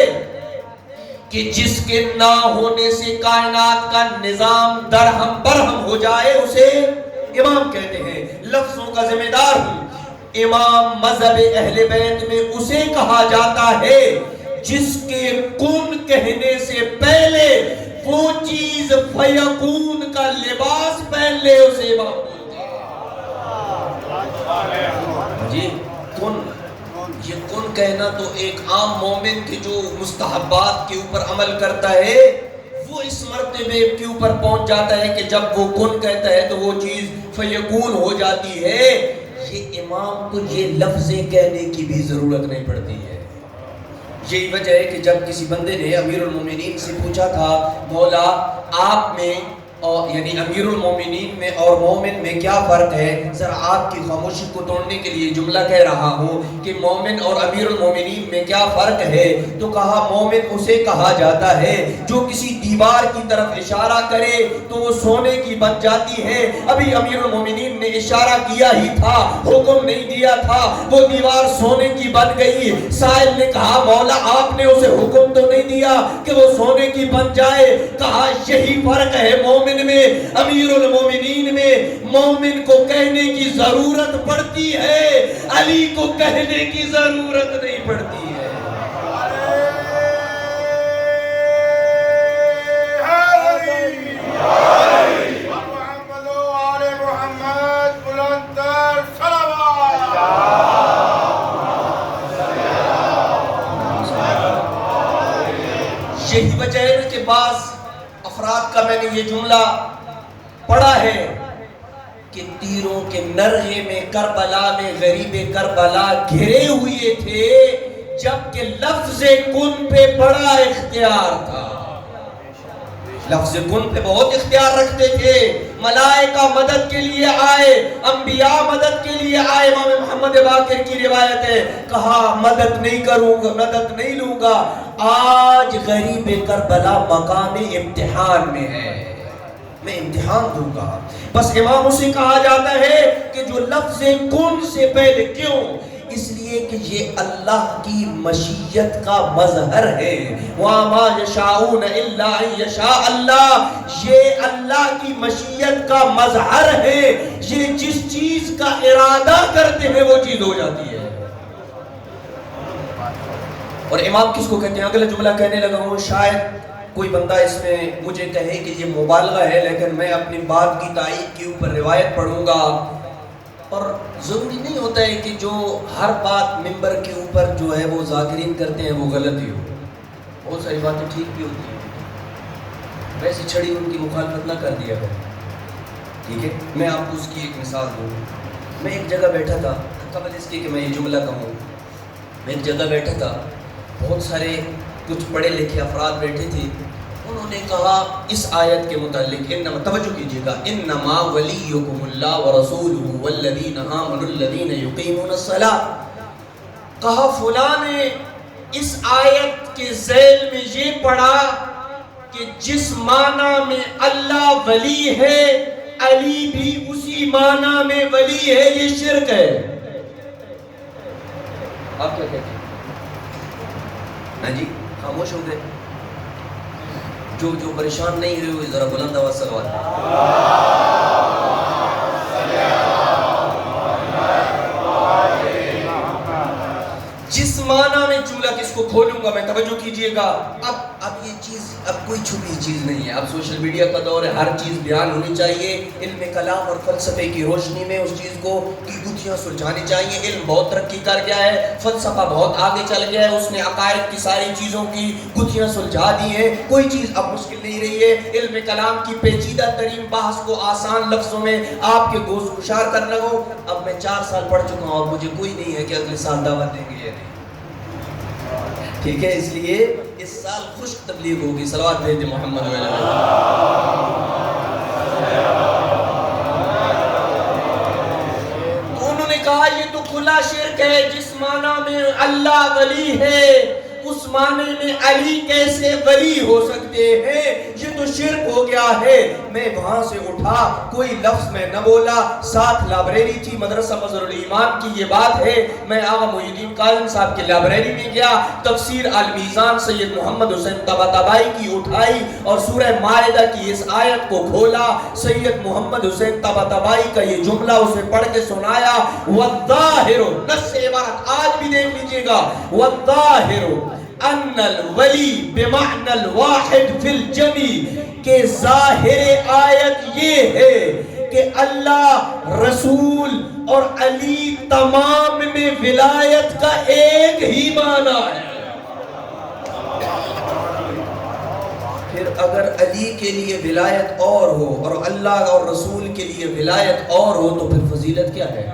کہ جس کے نہ ہونے سے کائنات کا نظام درہم برہم ہو جائے، اسے امام کہتے ہیں۔ لفظوں کا ذمہ دار ہوں۔ امام مذہب اہل بیت میں اسے کہا جاتا ہے جس کے کن کہنے سے پہلے وہ چیز فیکون کا لباس پہن لے، اسے امام بولتے ہیں۔ جی کن، یہ کن کہنا تو ایک عام مومن کے جو مستحبات کے اوپر عمل کرتا ہے وہ اس مرتبے کے اوپر پہنچ جاتا ہے کہ جب وہ کن کہتا ہے تو وہ چیز فیکون ہو جاتی ہے۔ یہ امام کو یہ لفظیں کہنے کی بھی ضرورت نہیں پڑتی ہے۔ یہی وجہ ہے کہ جب کسی بندے نے امیر المومنین سے پوچھا تھا مولا آپ میں اور یعنی امیر المومنین میں اور مومن میں کیا فرق ہے، ذرا آپ کی خاموشی کو توڑنے کے لیے جملہ کہہ رہا ہوں کہ مومن اور امیر المومنین میں کیا فرق ہے، تو کہا مومن اسے کہا جاتا ہے جو کسی دیوار کی طرف اشارہ کرے تو وہ سونے کی بن جاتی ہے۔ ابھی امیر المومنین نے اشارہ کیا ہی تھا، حکم نہیں دیا تھا، وہ دیوار سونے کی بن گئی۔ سائل نے کہا مولا آپ نے اسے حکم تو نہیں دیا کہ وہ سونے کی بن جائے۔ کہا یہی فرق ہے مومن میں امیر المومنین میں، مومن کو کہنے کی ضرورت پڑتی ہے، علی کو کہنے کی ضرورت نہیں پڑتی ہے۔ یہی وجہ ہے کہ بعض افراد کا میں نے یہ جملہ پڑھا ہے کہ تیروں کے نرغے میں کربلا میں غریب کربلا گھرے ہوئے تھے، جبکہ لفظ کن پہ بڑا اختیار تھا. لفظ کن پہ بہت اختیار رکھتے تھے. ملائکہ مدد کے لیے آئے، انبیاء مدد کے لیے آئے. امام محمد باقر کی روایت ہے، کہا مدد نہیں کروں گا، مدد نہیں لوں گا. آج غریب کربلا مقام امتحان میں ہے، میں امتحان دوں گا. بس امام اسے کہا جاتا ہے کہ جو لفظ کن سے پہلے، کیوں؟ اس لیے کہ یہ اللہ کی مشیت کا مظہر ہے. وَمَا يَشَاءُونَ إِلَّا أَن يَشَاءَ اللَّهُ، یہ اللہ کی مشیت کا مظہر ہے. یہ جس چیز کا ارادہ کرتے ہیں وہ چیز ہو جاتی ہے. اور امام کس کو کہتے ہیں؟ اگلا جملہ کہنے لگا ہوں، شاید کوئی بندہ اس میں مجھے کہے کہ یہ مبالغہ ہے، لیکن میں اپنی بات کی تائید کے اوپر روایت پڑھوں گا. اور ضروری نہیں ہوتا ہے کہ جو ہر بات ممبر کے اوپر جو ہے وہ ذاکرین کرتے ہیں وہ غلط ہی ہو. بہت ساری باتیں ٹھیک بھی ہوتی ہیں، ویسے چھڑی ان کی مخالفت نہ کر دیا کریں. ٹھیک ہے، میں آپ کو اس کی ایک مثال دوں. میں ایک جگہ بیٹھا تھا، قبل اس کے کہ میں یہ جملہ کہوں، میں ایک جگہ بیٹھا تھا، بہت سارے کچھ پڑھے لکھے افراد بیٹھے تھے. انہوں نے کہا اس آیت کے متعلق، انما توجہ کیجئے گا، انما ولیکم اللہ ورسولہ والذین آمنوا الذین یقیمون الصلاۃ. کہا فلاں نے اس آیت کے ذیل میں یہ پڑھا کہ جس معنی میں اللہ ولی ہے، علی بھی اسی معنی میں ولی ہے، یہ شرک ہے. آپ کیا کہتے ہیں؟ جی خاموش ہو گئے. جو پریشان نہیں ہوئے ذرا بلند آواز سلوات. جس معنی میں جملہ کس کو کھولوں گا میں، توجہ کیجئے گا. اب یہ چیز اب کوئی چھپی چیز نہیں ہے. اب سوشل میڈیا کا دور ہے، ہر چیز بیان ہونی چاہیے. علم کلام اور فلسفے کی روشنی میں اس چیز کو کی گتھیاں سلجھانی چاہیے. علم بہت ترقی کر گیا ہے، فلسفہ بہت آگے چل گیا ہے، اس نے عقائد کی ساری چیزوں کی گتھیاں سلجھا دی ہیں. کوئی چیز اب مشکل نہیں رہی ہے. علم کلام کی پیچیدہ ترین بحث کو آسان لفظوں میں آپ کے گوش گشار کر لگو. اب میں 4 سال پڑھ چکا ہوں اور مجھے کوئی نہیں ہے کہ اگلے سال دعوت دیں گے یا نہیں. ٹھیک ہے، اس لیے اس سال خشک تبلیغ ہوگی. صلوات بھیج دیں محمد وعلیہ وسلم. تو انہوں نے کہا یہ تو کھلا شرک ہے. جس معنی میں اللہ ولی ہے اس معنی میں علی کیسے ولی ہو سکتے ہیں؟ یہ تو شرک ہو گیا ہے. میں وہاں سے اٹھا، کوئی لفظ میں نہ بولا. ساتھ لائبریری تھی، مدرسہ مظہر الایمان کی یہ بات ہے. میں آغا محی الدین کاظم صاحب کی لائبریری میں گیا، تفسیر المیزان سید محمد حسین طباطبائی کی اٹھائی اور سورہ مائدہ کی اس آیت کو کھولا. سید محمد حسین طباطبائی کا یہ جملہ اسے پڑھ کے سنایا. والظاہر، نص عبارت آج بھی دیکھ لیجئے گا، والظاہر ان الولی بمعنى الواحد فی الجمی، کہ ظاہر آیت یہ ہے کہ اللہ، رسول اور علی تمام میں ولایت کا ایک ہی معنی ہے. پھر اگر علی کے لیے ولایت اور ہو اور اللہ اور رسول کے لیے ولایت اور ہو تو پھر فضیلت کیا ہے؟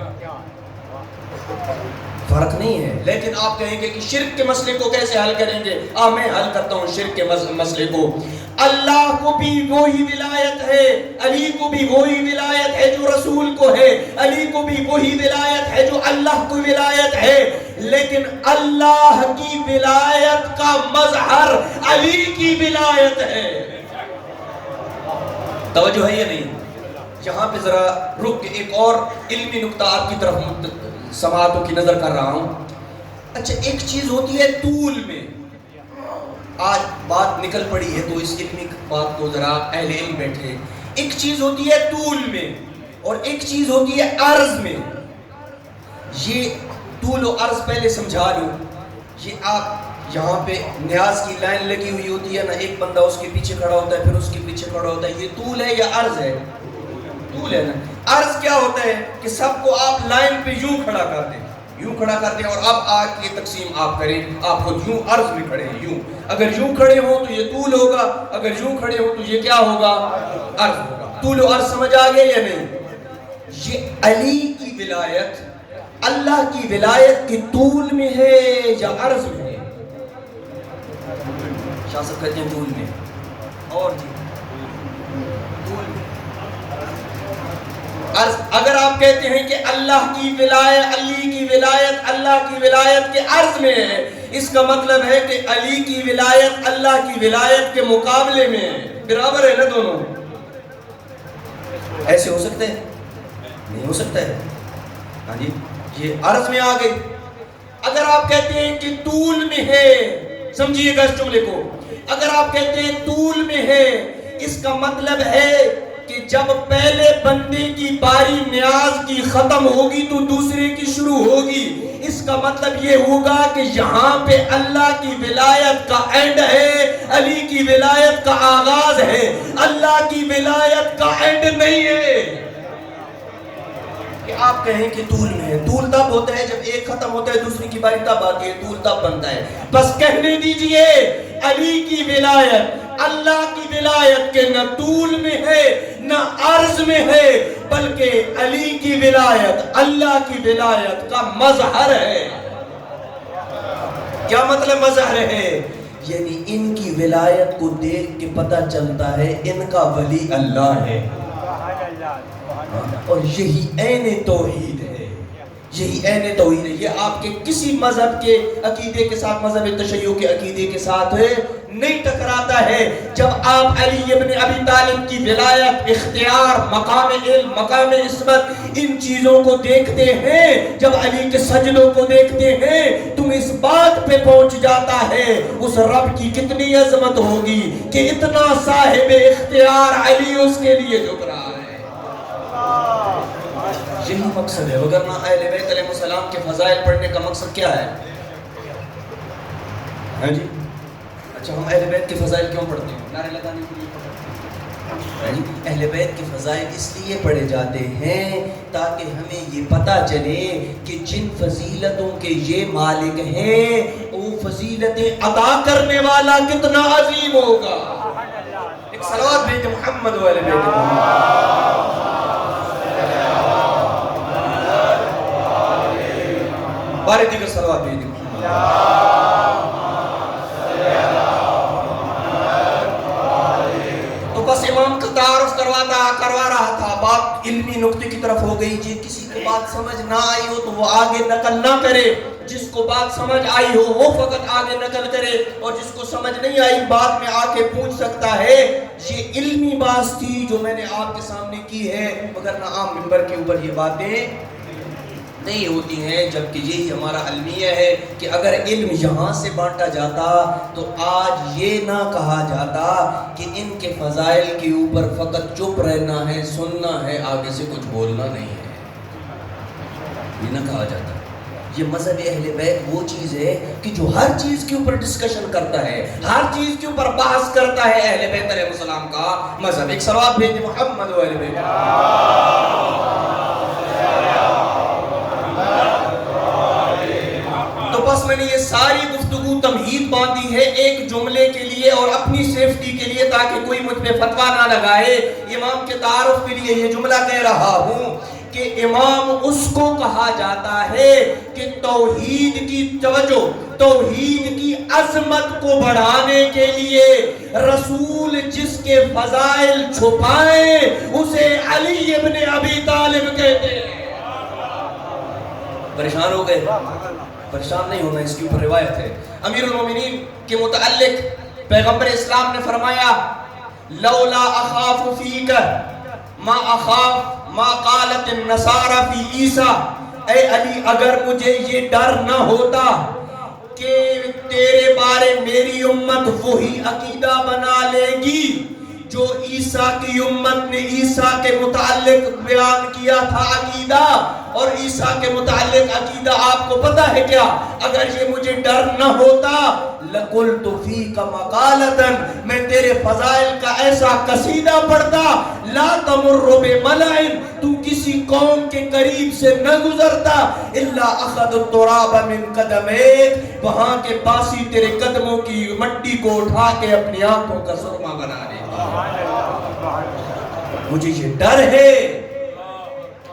فرق نہیں ہے. لیکن آپ کہیں گے کہ شرک کے مسئلے کو کیسے حل کریں گے؟ میں حل کرتا ہوں شرک کے مسئلے کو. اللہ کو بھی وہی ولایت ہے، علی کو بھی وہی ولایت ہے جو رسول کو ہے، علی کو بھی وہی ولایت ہے جو اللہ کو ولایت ہے. لیکن اللہ کی ولایت کا مظہر علی کی ولایت ہے. توجہ ہے یا نہیں؟ یہاں پہ ذرا رک کے ایک اور علمی نکتہ آپ کی طرف سماعتوں کی نظر کر رہا ہوں. اچھا، ایک چیز ہوتی ہے طول میں. آج بات نکل پڑی ہے تو اس علمی بات کو ذرا اہل علم بیٹھے. ایک چیز ہوتی ہے طول میں اور ایک چیز ہوتی ہے عرض میں. یہ طول و عرض پہلے سمجھا لوں. یہ آپ یہاں پہ نیاز کی لائن لگی ہوئی ہوتی ہے نا، ایک بندہ اس کے پیچھے کھڑا ہوتا ہے، پھر اس کے پیچھے کھڑا ہوتا ہے. یہ طول ہے یا عرض ہے؟ طول ہے نا. عرض کیا ہوتا ہے کہ سب کو آپ لائن پہ یوں کھڑا کرتے ہیں، یوں کھڑا کرتے ہیں، اور اب آج کی تقسیم آپ کریں. آپ خود یوں عرض میں کھڑے ہیں، یوں. اگر یوں کھڑے ہوں تو یہ طول ہوگا، اگر یوں کھڑے ہوں تو یہ کیا ہوگا؟ عرض ہوگا. طول و عرض سمجھ آ گئے یا نہیں؟ یہ علی کی ولایت، اللہ کی ولایت کی طول میں ہے یا عرض میں ہے؟ شاہ صاحب کہتے ہیں طول میں. اور جی طول میں. عرض. اگر آپ کہتے ہیں کہ اللہ کی ولایت، علی کی ولایت اللہ کی ولایت کے عرض میں ہے، اس کا مطلب ہے کہ علی کی ولایت اللہ کی ولایت کے مقابلے میں ہے. برابر ہے نا دونوں؟ ایسے ہو سکتے ہیں؟ نہیں ہو سکتا ہے. ہاں جی یہ عرض میں آ گئی. اگر آپ کہتے ہیں کہ طول میں ہے، سمجھیے گا اس جملے کو، اگر آپ کہتے ہیں طول میں ہے، اس کا مطلب ہے کہ جب پہلے بندے کی باری نیاز کی ختم ہوگی تو دوسرے کی شروع ہوگی. اس کا مطلب یہ ہوگا کہ یہاں پہ اللہ کی ولایت کا اینڈ ہے، علی کی ولایت کا آغاز ہے. اللہ کی ولایت کا اینڈ نہیں ہے کہ آپ کہیں کہ طول میں ہے. طول تب ہوتا ہے جب ایک ختم ہوتا ہے دوسری کی باری تب آتی ہے، طول تب بنتا ہے. بس کہنے دیجئے علی کی ولایت اللہ کی ولایت کے نہ طول میں ہے نہ عرض میں ہے، بلکہ علی کی ولایت اللہ کی ولایت کا مظہر ہے. کیا مطلب مظہر ہے؟ یعنی ان کی ولایت کو دیکھ کے پتہ چلتا ہے ان کا ولی اللہ ہے. اور یہی عین توحید ہے، یہی عین توحید ہے. یہ آپ کے کسی مذہب کے عقیدے کے ساتھ، مذہب تشیع کے عقیدے کے ساتھ نہیں ٹکراتا ہے. جب آپ علی ابن ابی طالب کی ولایت، اختیار، مقام علم، مقام عصمت، ان چیزوں کو دیکھتے ہیں، جب علی کے سجدوں کو دیکھتے ہیں، تم اس بات پہ پہنچ جاتا ہے اس رب کی کتنی عظمت ہوگی کہ اتنا صاحب اختیار علی اس کے لیے جھک رہا ہے. یہی مقصد ہے. وگرنہ اہل بیت علیہ السلام کے فضائل پڑھنے کا مقصد کیا ہے؟ ہاں جی اچھا ہم اہل بیت کے فضائل کیوں پڑھتے ہیں؟ نعرے لگانے کے لیے پڑھتے ہیں. اہل بیت کے فضائل اس لیے پڑھے جاتے ہیں تاکہ ہمیں یہ پتہ چلے کہ جن فضیلتوں کے یہ مالک ہیں وہ فضیلتیں عطا کرنے والا کتنا عظیم ہوگا. ایک صلوات بھیجیں محمد و اہل بیت محمد. بارے دیگر صلوات بھیجیں. تو بس امام کا تعارف کروا رہا تھا. بات علمی نقطے کی طرف ہو گئی. جی کسی کو بات سمجھ نہ آئی ہو تو وہ آگے نقل نہ کرے، جس کو بات سمجھ آئی ہو وہ فقط آگے نقل کرے، اور جس کو سمجھ نہیں آئی بعد میں آ کے پوچھ سکتا ہے. یہ علمی بات تھی جو میں نے آپ کے سامنے کی ہے، مگر نہ عام منبر کے اوپر یہ باتیں نہیں ہوتی ہیں. جبکہ یہی ہمارا المیہ ہے کہ اگر علم یہاں سے بانٹا جاتا تو آج یہ نہ کہا جاتا کہ ان کے فضائل کے اوپر فقط چپ رہنا ہے، سننا ہے، آگے سے کچھ بولنا نہیں ہے. یہ نہ کہا جاتا. یہ مذہب اہل بیت وہ چیز ہے کہ جو ہر چیز کے اوپر ڈسکشن کرتا ہے، ہر چیز کے اوپر بحث کرتا ہے. اہل بیت علیہ السلام کا مذہب. ایک صلوات بھیجیں محمد و اہل بیت. تو بس میں نے یہ ساری گفتگو تمہید باندھی ہے ایک جملے کے لیے اور اپنی سیفٹی کے لیے، تاکہ کوئی مجھ پہ فتویٰ نہ لگائے. امام کے تعارف کے لیے یہ جملہ کہہ رہا ہوں کہ امام اس کو کہا جاتا ہے کہ توحید کی توجہ، توحید کی عظمت کو بڑھانے کے لیے رسول جس کے فضائل چھپائے اسے علی ابن ابی طالب کہتے ہیں. پریشان ہو گئے؟ پریشان نہیں ہونا، اس کی اوپر روایت ہے. امیر المومنین کے متعلق پیغمبر اسلام نے فرمایا لولا اخاف فیک ما اخاف ما قالت النصارى فی عیسیٰ. اے علی اگر مجھے یہ ڈر نہ ہوتا کہ تیرے بارے میری امت وہی عقیدہ بنا لے گی جو عیسیٰ کی امت نے عیسیٰ کے متعلق بیان کیا تھا عقیدہ، اور عیسیٰ کے متعلق عقیدہ آپ کو پتہ ہے کیا؟ اگر یہ مجھے ڈر نہ ہوتا لَقُلْتُ فِيكَ مَقَالَةً، میں تیرے فضائل کا ایسا قصیدہ پڑھتا، لَا تَمُرُّ بِمَلَئٍ، تو کسی قوم کے قریب سے نہ گزرتا، إِلَّا أَخَذُ التُّرَابَ مِنْ قَدَمَيْكَ، وہاں کے پاسی تیرے قدموں کی مٹی کو اٹھا کے اپنی آنکھوں کا سرما بنا دے۔ مجھے یہ ڈر ہے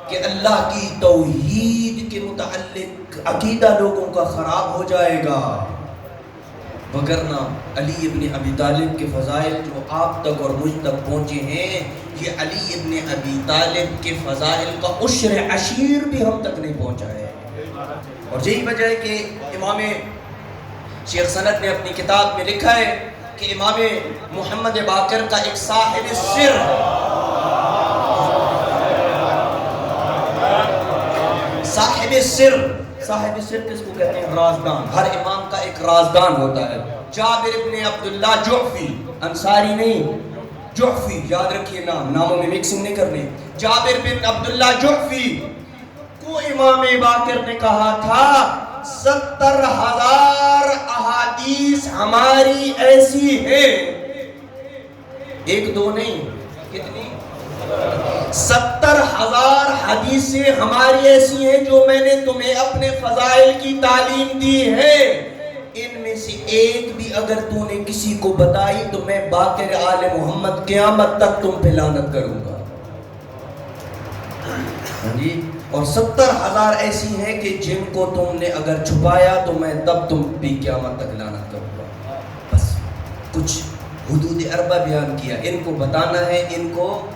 کہ اللہ کی توحید کے متعلق عقیدہ لوگوں کا خراب ہو جائے گا، وگرنہ علی ابن ابی طالب کے فضائل جو آپ تک اور مجھ تک پہنچے ہیں، یہ علی ابن ابی طالب کے فضائل کا عشر عشیر بھی ہم تک نہیں پہنچا ہے۔ اور یہی وجہ ہے کہ امام شیخ سند نے اپنی کتاب میں لکھا ہے کہ امام محمد باقر کا ایک صاحب سر، صاحب سر کس کو کہتے ہیں؟ رازدان۔ ہر امام کا ایک رازدان ہوتا ہے۔ جابر ابن عبداللہ جعفی، انصاری نہیں، جعفی، یاد رکھیے ناموں میں مکسنگ نہیں کرنے۔ جابر بن عبداللہ جعفی کو امام باقر نے کہا تھا 70,000 احادیث ہماری ایسی ہیں، ایک دو نہیں، کتنی؟ 70,000 حدیثیں ہماری ایسی ہیں جو میں نے تمہیں اپنے فضائل کی تعلیم دی ہے، ان میں سے ایک بھی اگر تو نے کسی کو بتائی تو میں باقر آل محمد قیامت تک تم پہ لعنت کروں گا۔ جی، اور 70,000 ایسی ہیں کہ جن کو تم نے اگر چھپایا تو میں تب تم بھی قیامت تک لعنت کروں گا۔ بس کچھ حدود اربع بیان کیا، ان کو بتانا ہے، ان کو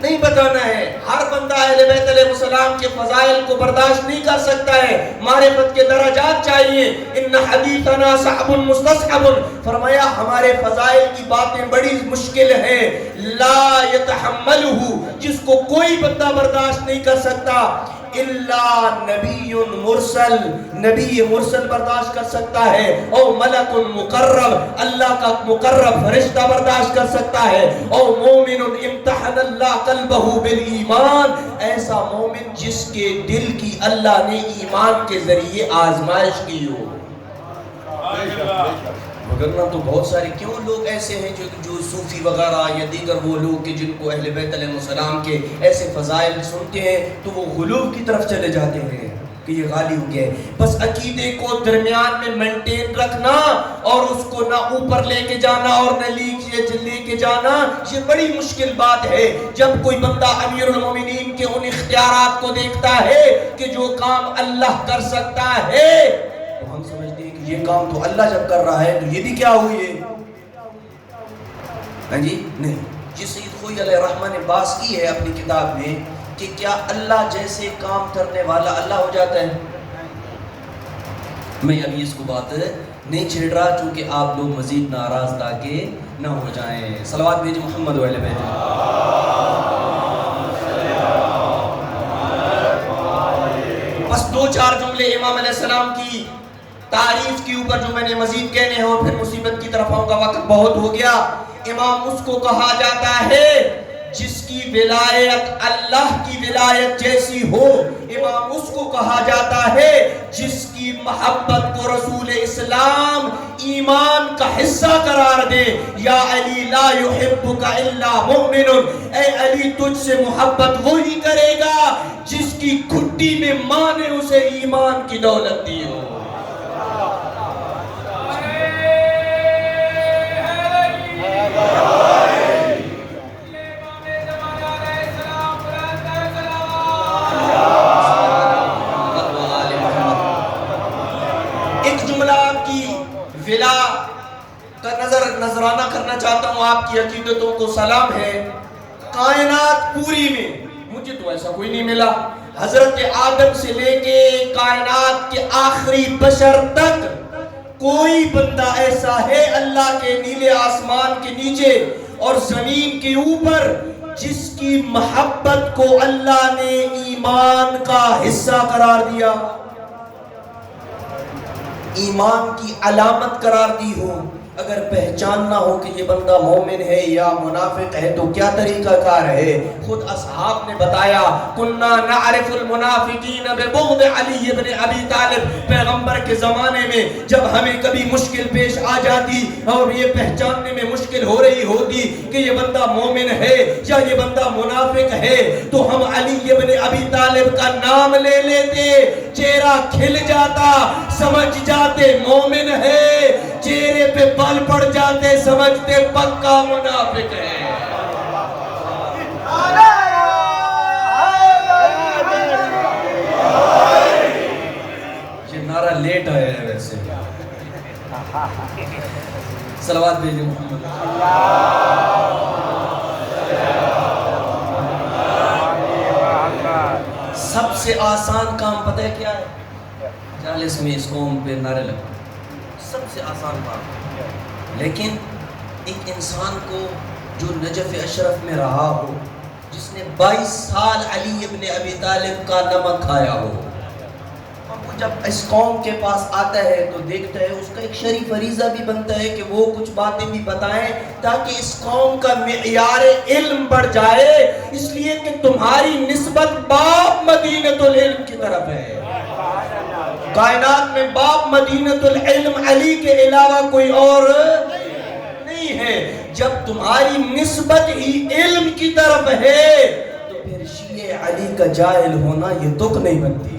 نہیں بتانا ہے۔ ہر بندہ اہل بیت علیہ السلام کے فضائل کو برداشت نہیں کر سکتا ہے، معرفت کے درجات چاہیے۔ ان حدیثنا صعب مستصعب، فرمایا ہمارے فضائل کی باتیں بڑی مشکل ہیں، لا يتحملہ، جس کو کوئی بندہ برداشت نہیں کر سکتا، الا نبی مرسل، نبی مرسل برداشت کر سکتا ہے، او ملک مقرب، اللہ کا مقرب فرشتہ برداشت کر سکتا ہے، او مومن امتحن اللہ قلبہ بالایمان، ایسا مومن جس کے دل کی اللہ نے ایمان کے ذریعے آزمائش کی ہو۔ وگرنہ تو بہت سارے کیوں لوگ ایسے ہیں جو صوفی وغیرہ یا دیگر وہ لوگ کہ جن کو اہل بیت علیہ السلام کے ایسے فضائل سنتے ہیں تو وہ غلو کی طرف چلے جاتے ہیں کہ یہ غالی ہو گئے۔ بس عقیدے کو درمیان میں مینٹین رکھنا اور اس کو نہ اوپر لے کے جانا اور نہ لے کے جانا، یہ بڑی مشکل بات ہے۔ جب کوئی بندہ امیر المومنین کے ان اختیارات کو دیکھتا ہے کہ جو کام اللہ کر سکتا ہے تو ہم سمجھتے ہیں کہ یہ کام تو اللہ جب کر رہا ہے تو یہ بھی کیا ہوئی ہے؟ ہاں جی، نہیں۔ یہ سید خوئی علیہ الرحمہ نے بحث کی ہے اپنی کتاب میں کہ کیا اللہ جیسے کام کرنے والا اللہ ہو جاتا ہے؟ میں ابھی اس کو بات نہیں چھیڑ رہا چونکہ آپ لوگ مزید ناراض تاکہ نہ ہو جائیں۔ صلوات بھیجیں محمد و اہل بیت۔ بس دو چار جملے امام علیہ السلام کی تعریف کے اوپر جو میں نے مزید کہنے ہیں اور پھر مصیبت کی طرف آؤں گا، وقت بہت ہو گیا۔ امام اس کو کہا جاتا ہے جس کی ولایت اللہ کی ولایت جیسی ہو، امام اس کو کہا جاتا ہے جس کی محبت کو رسول اسلام ایمان کا حصہ قرار دے۔ یا علی لا یحبک الا مؤمن، اے علی تجھ سے محبت وہی کرے گا جس کی گھٹی میں ماں نے اسے ایمان کی دولت دی ہو۔ ایک جملہ آپ کی ولا کا نظرانہ کرنا چاہتا ہوں، آپ کی عقیدتوں کو سلام ہے۔ کائنات پوری میں مجھے تو ایسا کوئی نہیں ملا، حضرت آدم سے لے کے کائنات کے آخری بشر تک کوئی بندہ ایسا ہے اللہ کے نیلے آسمان کے نیچے اور زمین کے اوپر جس کی محبت کو اللہ نے ایمان کا حصہ قرار دیا، ایمان کی علامت قرار دی ہو۔ اگر پہچاننا ہو کہ یہ بندہ مومن ہے یا منافق ہے تو کیا طریقہ کار ہے؟ خود اصحاب نے بتایا کننا نعرف المنافقین ببغض علی بن ابی طالب. پیغمبر کے زمانے میں جب ہمیں کبھی مشکل پیش آ جاتی اور یہ پہچاننے میں مشکل ہو رہی ہوتی کہ یہ بندہ مومن ہے یا یہ بندہ منافق ہے تو ہم علی بن ابی طالب کا نام لے لیتے، چہرہ کھل جاتا، سمجھ جاتے مومن ہے، چہرے پہ بال پڑ جاتے، سمجھتے پکا منافق ہے. یہ نعرہ لیٹ آیا ہے ویسے. صلوات بھیجیں محمد. سب سے آسان کام پتہ ہے کیا ہے؟ جالس میں اس قوم پہ نعرے لگا، سب سے آسان کام. لیکن ایک انسان کو جو نجف اشرف میں رہا ہو، جس نے 22 سال علی ابن ابی طالب کا نمک کھایا ہو، وہ جب اس قوم کے پاس آتا ہے تو دیکھتا ہے اس کا ایک شرعی فریضہ بھی بنتا ہے کہ وہ کچھ باتیں بھی بتائیں تاکہ اس قوم کا معیار علم بڑھ جائے، اس لیے کہ تمہاری نسبت باپ مدینۃ العلم کی طرف ہے. کائنات میں باپ مدینۃ العلم علی کے علاوہ کوئی اور نہیں ہے. جب تمہاری نسبت ہی علم کی طرف ہے تو پھر شیعہ علی کا جاہل ہونا یہ تک نہیں بنتی ہے.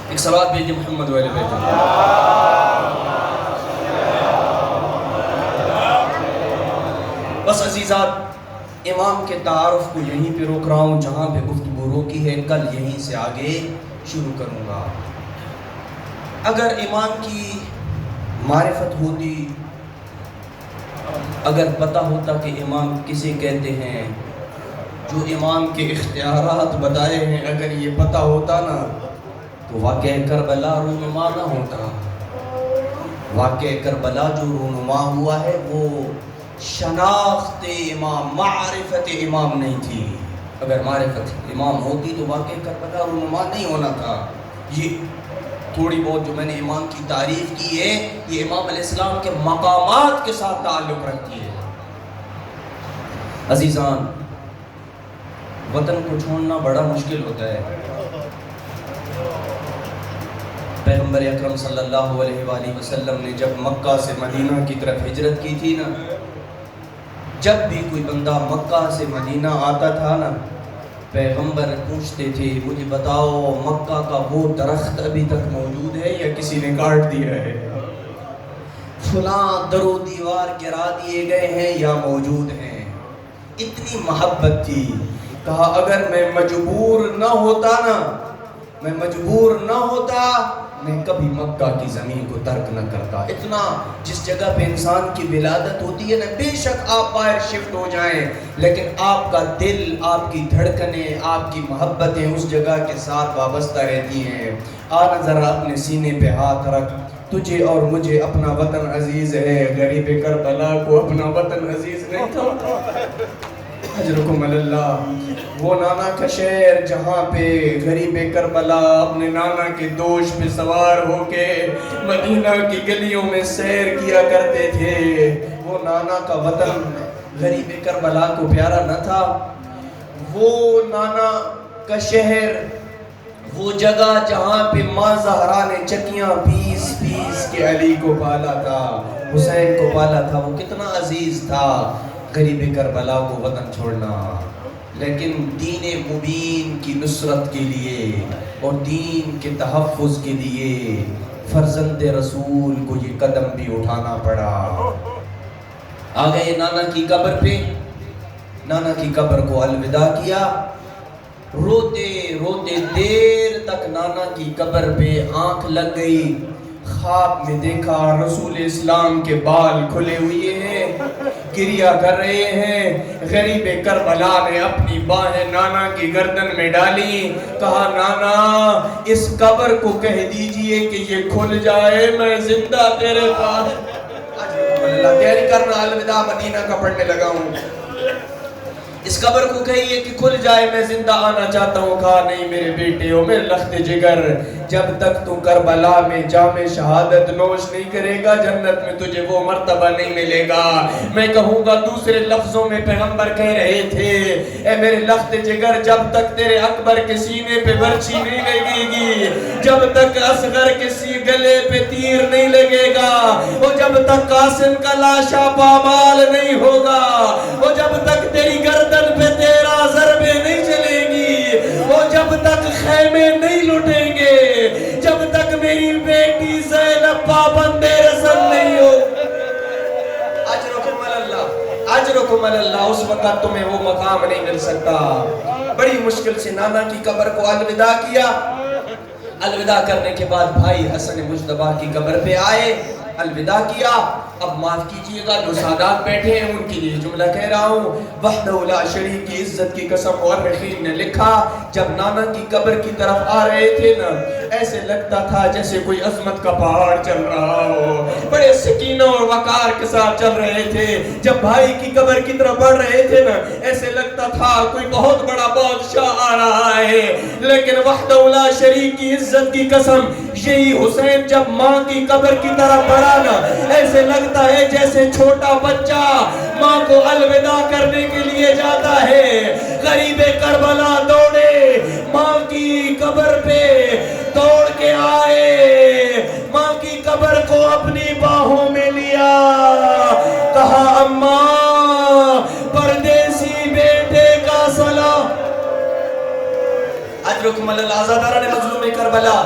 ایک صلوات بھیجئے محمد والے بیت. بس عزیزات، امام کے تعارف کو یہیں پہ روک رہا ہوں جہاں پہ گفتگو روکی ہے، کل یہیں سے آگے شروع کروں گا. اگر امام کی معرفت ہوتی، اگر پتہ ہوتا کہ امام کسے کہتے ہیں، جو امام کے اختیارات بتائے ہیں، اگر یہ پتہ ہوتا نا تو واقعہ کربلا رونما نہ ہوتا. واقعہ کربلا جو رونما ہوا ہے وہ شناخت امام، معرفت امام نہیں تھی. اگر معرفت امام ہوتی تو واقعہ کربلا رونما نہیں ہونا تھا. یہ تھوڑی بہت جو میں نے امام کی تعریف کی ہے یہ امام علیہ السلام کے مقامات کے ساتھ تعلق رکھتی ہے. عزیزان، وطن کو چھوڑنا بڑا مشکل ہوتا ہے. پیغمبر اکرم صلی اللہ علیہ وآلہ وسلم نے جب مکہ سے مدینہ کی طرف ہجرت کی تھی نا، جب بھی کوئی بندہ مکہ سے مدینہ آتا تھا نا، پیغمبر پوچھتے تھے مجھے بتاؤ مکہ کا وہ درخت ابھی تک موجود ہے یا کسی نے کاٹ دیا ہے؟ فلاں در و دیوار گرا دیے گئے ہیں یا موجود ہیں؟ اتنی محبت تھی. کہا اگر میں مجبور نہ ہوتا میں کبھی مکہ کی زمین کو ترک نہ کرتا. اتنا جس جگہ پہ انسان کی ولادت ہوتی ہے نا، بے شک آپ باہر شفٹ ہو جائیں لیکن آپ کا دل، آپ کی دھڑکنیں، آپ کی محبتیں اس جگہ کے ساتھ وابستہ رہتی ہیں. آنا ذرا اپنے سینے پہ ہاتھ رکھ، تجھے اور مجھے اپنا وطن عزیز ہے، غریب کربلا کو اپنا وطن عزیز نہیں تھا. اجرکم اللہ. وہ نانا کا شہر جہاں پہ غریب کربلا اپنے نانا کے دوش پہ سوار ہو کے مدینہ کی گلیوں میں سیر کیا کرتے تھے، وہ نانا کا وطن غریب کربلا کو پیارا نہ تھا؟ وہ نانا کا شہر، وہ جگہ جہاں پہ ماں زہرا نے چکیاں پیس پیس کے علی کو پالا تھا، حسین کو پالا تھا، وہ کتنا عزیز تھا. غریب کربلا کو وطن چھوڑنا، لیکن دین مبین کی نصرت کے لیے اور دین کے تحفظ کے لیے فرزند رسول کو یہ قدم بھی اٹھانا پڑا. آ گئے نانا کی قبر پہ، نانا کی قبر کو الوداع کیا. روتے روتے دیر تک نانا کی قبر پہ آنکھ لگ گئی. خواب میں دیکھا رسول اسلام کے بال کھلے ہوئے ہیں، گریہ کر رہے ہیں. غریب کربلا نے اپنی باہیں نانا کی گردن میں ڈالی، کہا نانا اس قبر کو کہہ دیجئے کہ یہ کھل جائے، میں زندہ تیرے پاس. اللہ تیاری کرنا، الوداع مدینہ کا پڑھنے لگا ہوں. اس قبر کو کہیے کہ کھل جائے میں زندہ آنا چاہتا ہوں. کہا نہیں میرے بیٹے ہو میرے لخت جگر, جب تک تو کربلا میں جام شہادت نوش نہیں کرے گا جنت میں تجھے وہ مرتبہ نہیں ملے گا. میں کہوں گا دوسرے لفظوں میں پیغمبر کہہ رہے تھے اے میرے لخت جگر, جب تک تیرے اکبر کے سینے پہ برچھی نہیں لگے گی, جب تک اصغر کے گلے پہ تیر نہیں لگے گا, وہ جب تک قاسم کا لاشا پامال نہیں ہوگا, وہ جب تک تیری گردن پہ تیرا ضربے نہیں چلے گی, وہ جب تک خیمے نہیں لٹیں گے, جب تک میری بیٹی زینب پابند رسل نہیں ہو. اجرکم اللہ, اس وقت تمہیں وہ مقام نہیں مل سکتا. بڑی مشکل سے نانا کی قبر کو الوداع کیا. الوداع کرنے کے بعد بھائی حسن مجتبیٰ کی قبر پہ آئے, الوداع کیا. اب معاف کیجئے گا جو سادات بیٹھے ہیں ان کے لیے جملہ کہہ رہا ہوں. وحدہ لا شریک کی عزت کی قسم مورخین نے لکھا جب نانا کی قبر کی طرف آ رہے تھے نا, ایسے لگتا تھا جیسے کوئی عظمت کا پہاڑ چل رہا ہو, بڑے سکینہ اور وقار کے ساتھ چل رہے تھے. جب بھائی کی قبر کی طرف بڑھ رہے تھے نا, ایسے لگتا تھا کوئی بہت بڑا بادشاہ آ رہا ہے. لیکن وحدہ لا شریک کی عزت کی قسم یہی حسین جب ماں کی قبر کی طرف بڑھا نا, ایسے لگتا ہے جیسے چھوٹا بچہ ماں کو الوداع کرنے کے لیے جاتا ہے. غریب کربلا دوڑے ماں کی قبر پہ, دوڑ کے آئے, ماں کی قبر کو اپنی باہوں میں لیا, کہا اماں پردیسی بیٹے کا سلام. اجرکم اللہ. آزادارہ نے مظلوم کربلا,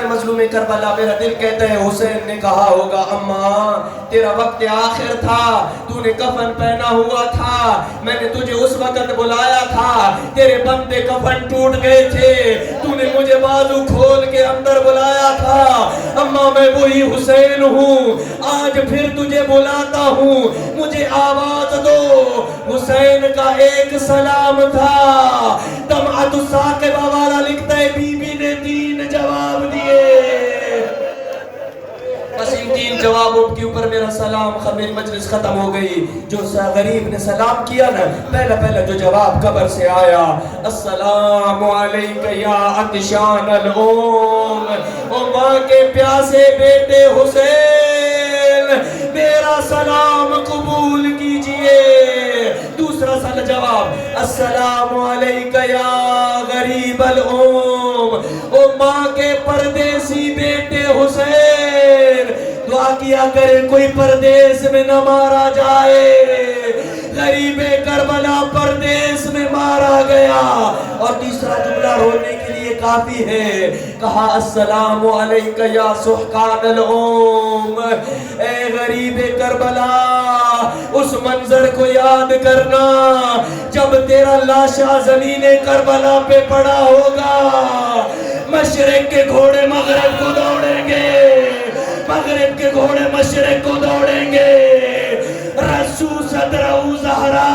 مظلوم کربلا, میرا دل کہتا ہے حسین نے کہا ہوگا اماں تیرا وقت آخر تھا, تو نے کفن پہنا ہوا تھا, میں نے تجھے اس وقت بلایا تھا, تیرے بندے کفن ٹوٹ گئے تھے, تو نے مجھے بازو کھول کے اندر بلایا تھا. اماں میں وہی حسین ہوں, آج پھر تجھے بلاتا ہوں, مجھے آواز دو. حسین کا ایک سلام تھا. دمعت الثاقبہ والا لکھتا ہے بی بی نے 3 جواب دیے. بس ان 3 جوابوں کے اوپر میرا سلام میری مجلس ختم ہو گئی. جو غریب نے سلام کیا نا, پہلا جو جواب قبر سے آیا, السلام علیکہ یا عطشان الام, او ماں کے پیاسے بیٹے حسین میرا سلام قبول کیجئے. دوسرا جواب السلام علیکہ یا غریب الام, او ماں کے پردیسی بیٹے حسین دعا کیا کرے کوئی پردیس میں نہ مارا جائے. غریب کربلا پردیس میں مارا گیا. اور تیسرا جملہ رونے کے لیے کافی ہے, کہا السلام علیکہ یا سحقان الام, اے غریب کربلا اس منظر کو یاد کرنا جب تیرا لاشا زمین کربلا پہ پڑا ہوگا. مشرق کے گھوڑے مغرب کو دوڑیں گے, مغرب کے گھوڑے مشرق کو دوڑیں گے. رسو صدرہ زہرا,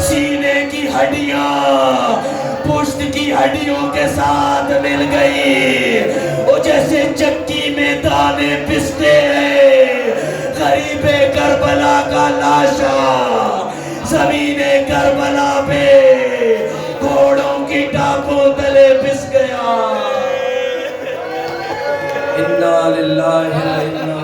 سینے کی ہڈیاں پشت کی ہڈیوں کے ساتھ مل گئی, وہ جیسے چکی میں دانے پستے ہیں. غریب کربلا کا لاشا زمین کربلا پہ گھوڑوں کی ٹانگوں تلے پس گیا. انا للہ و انا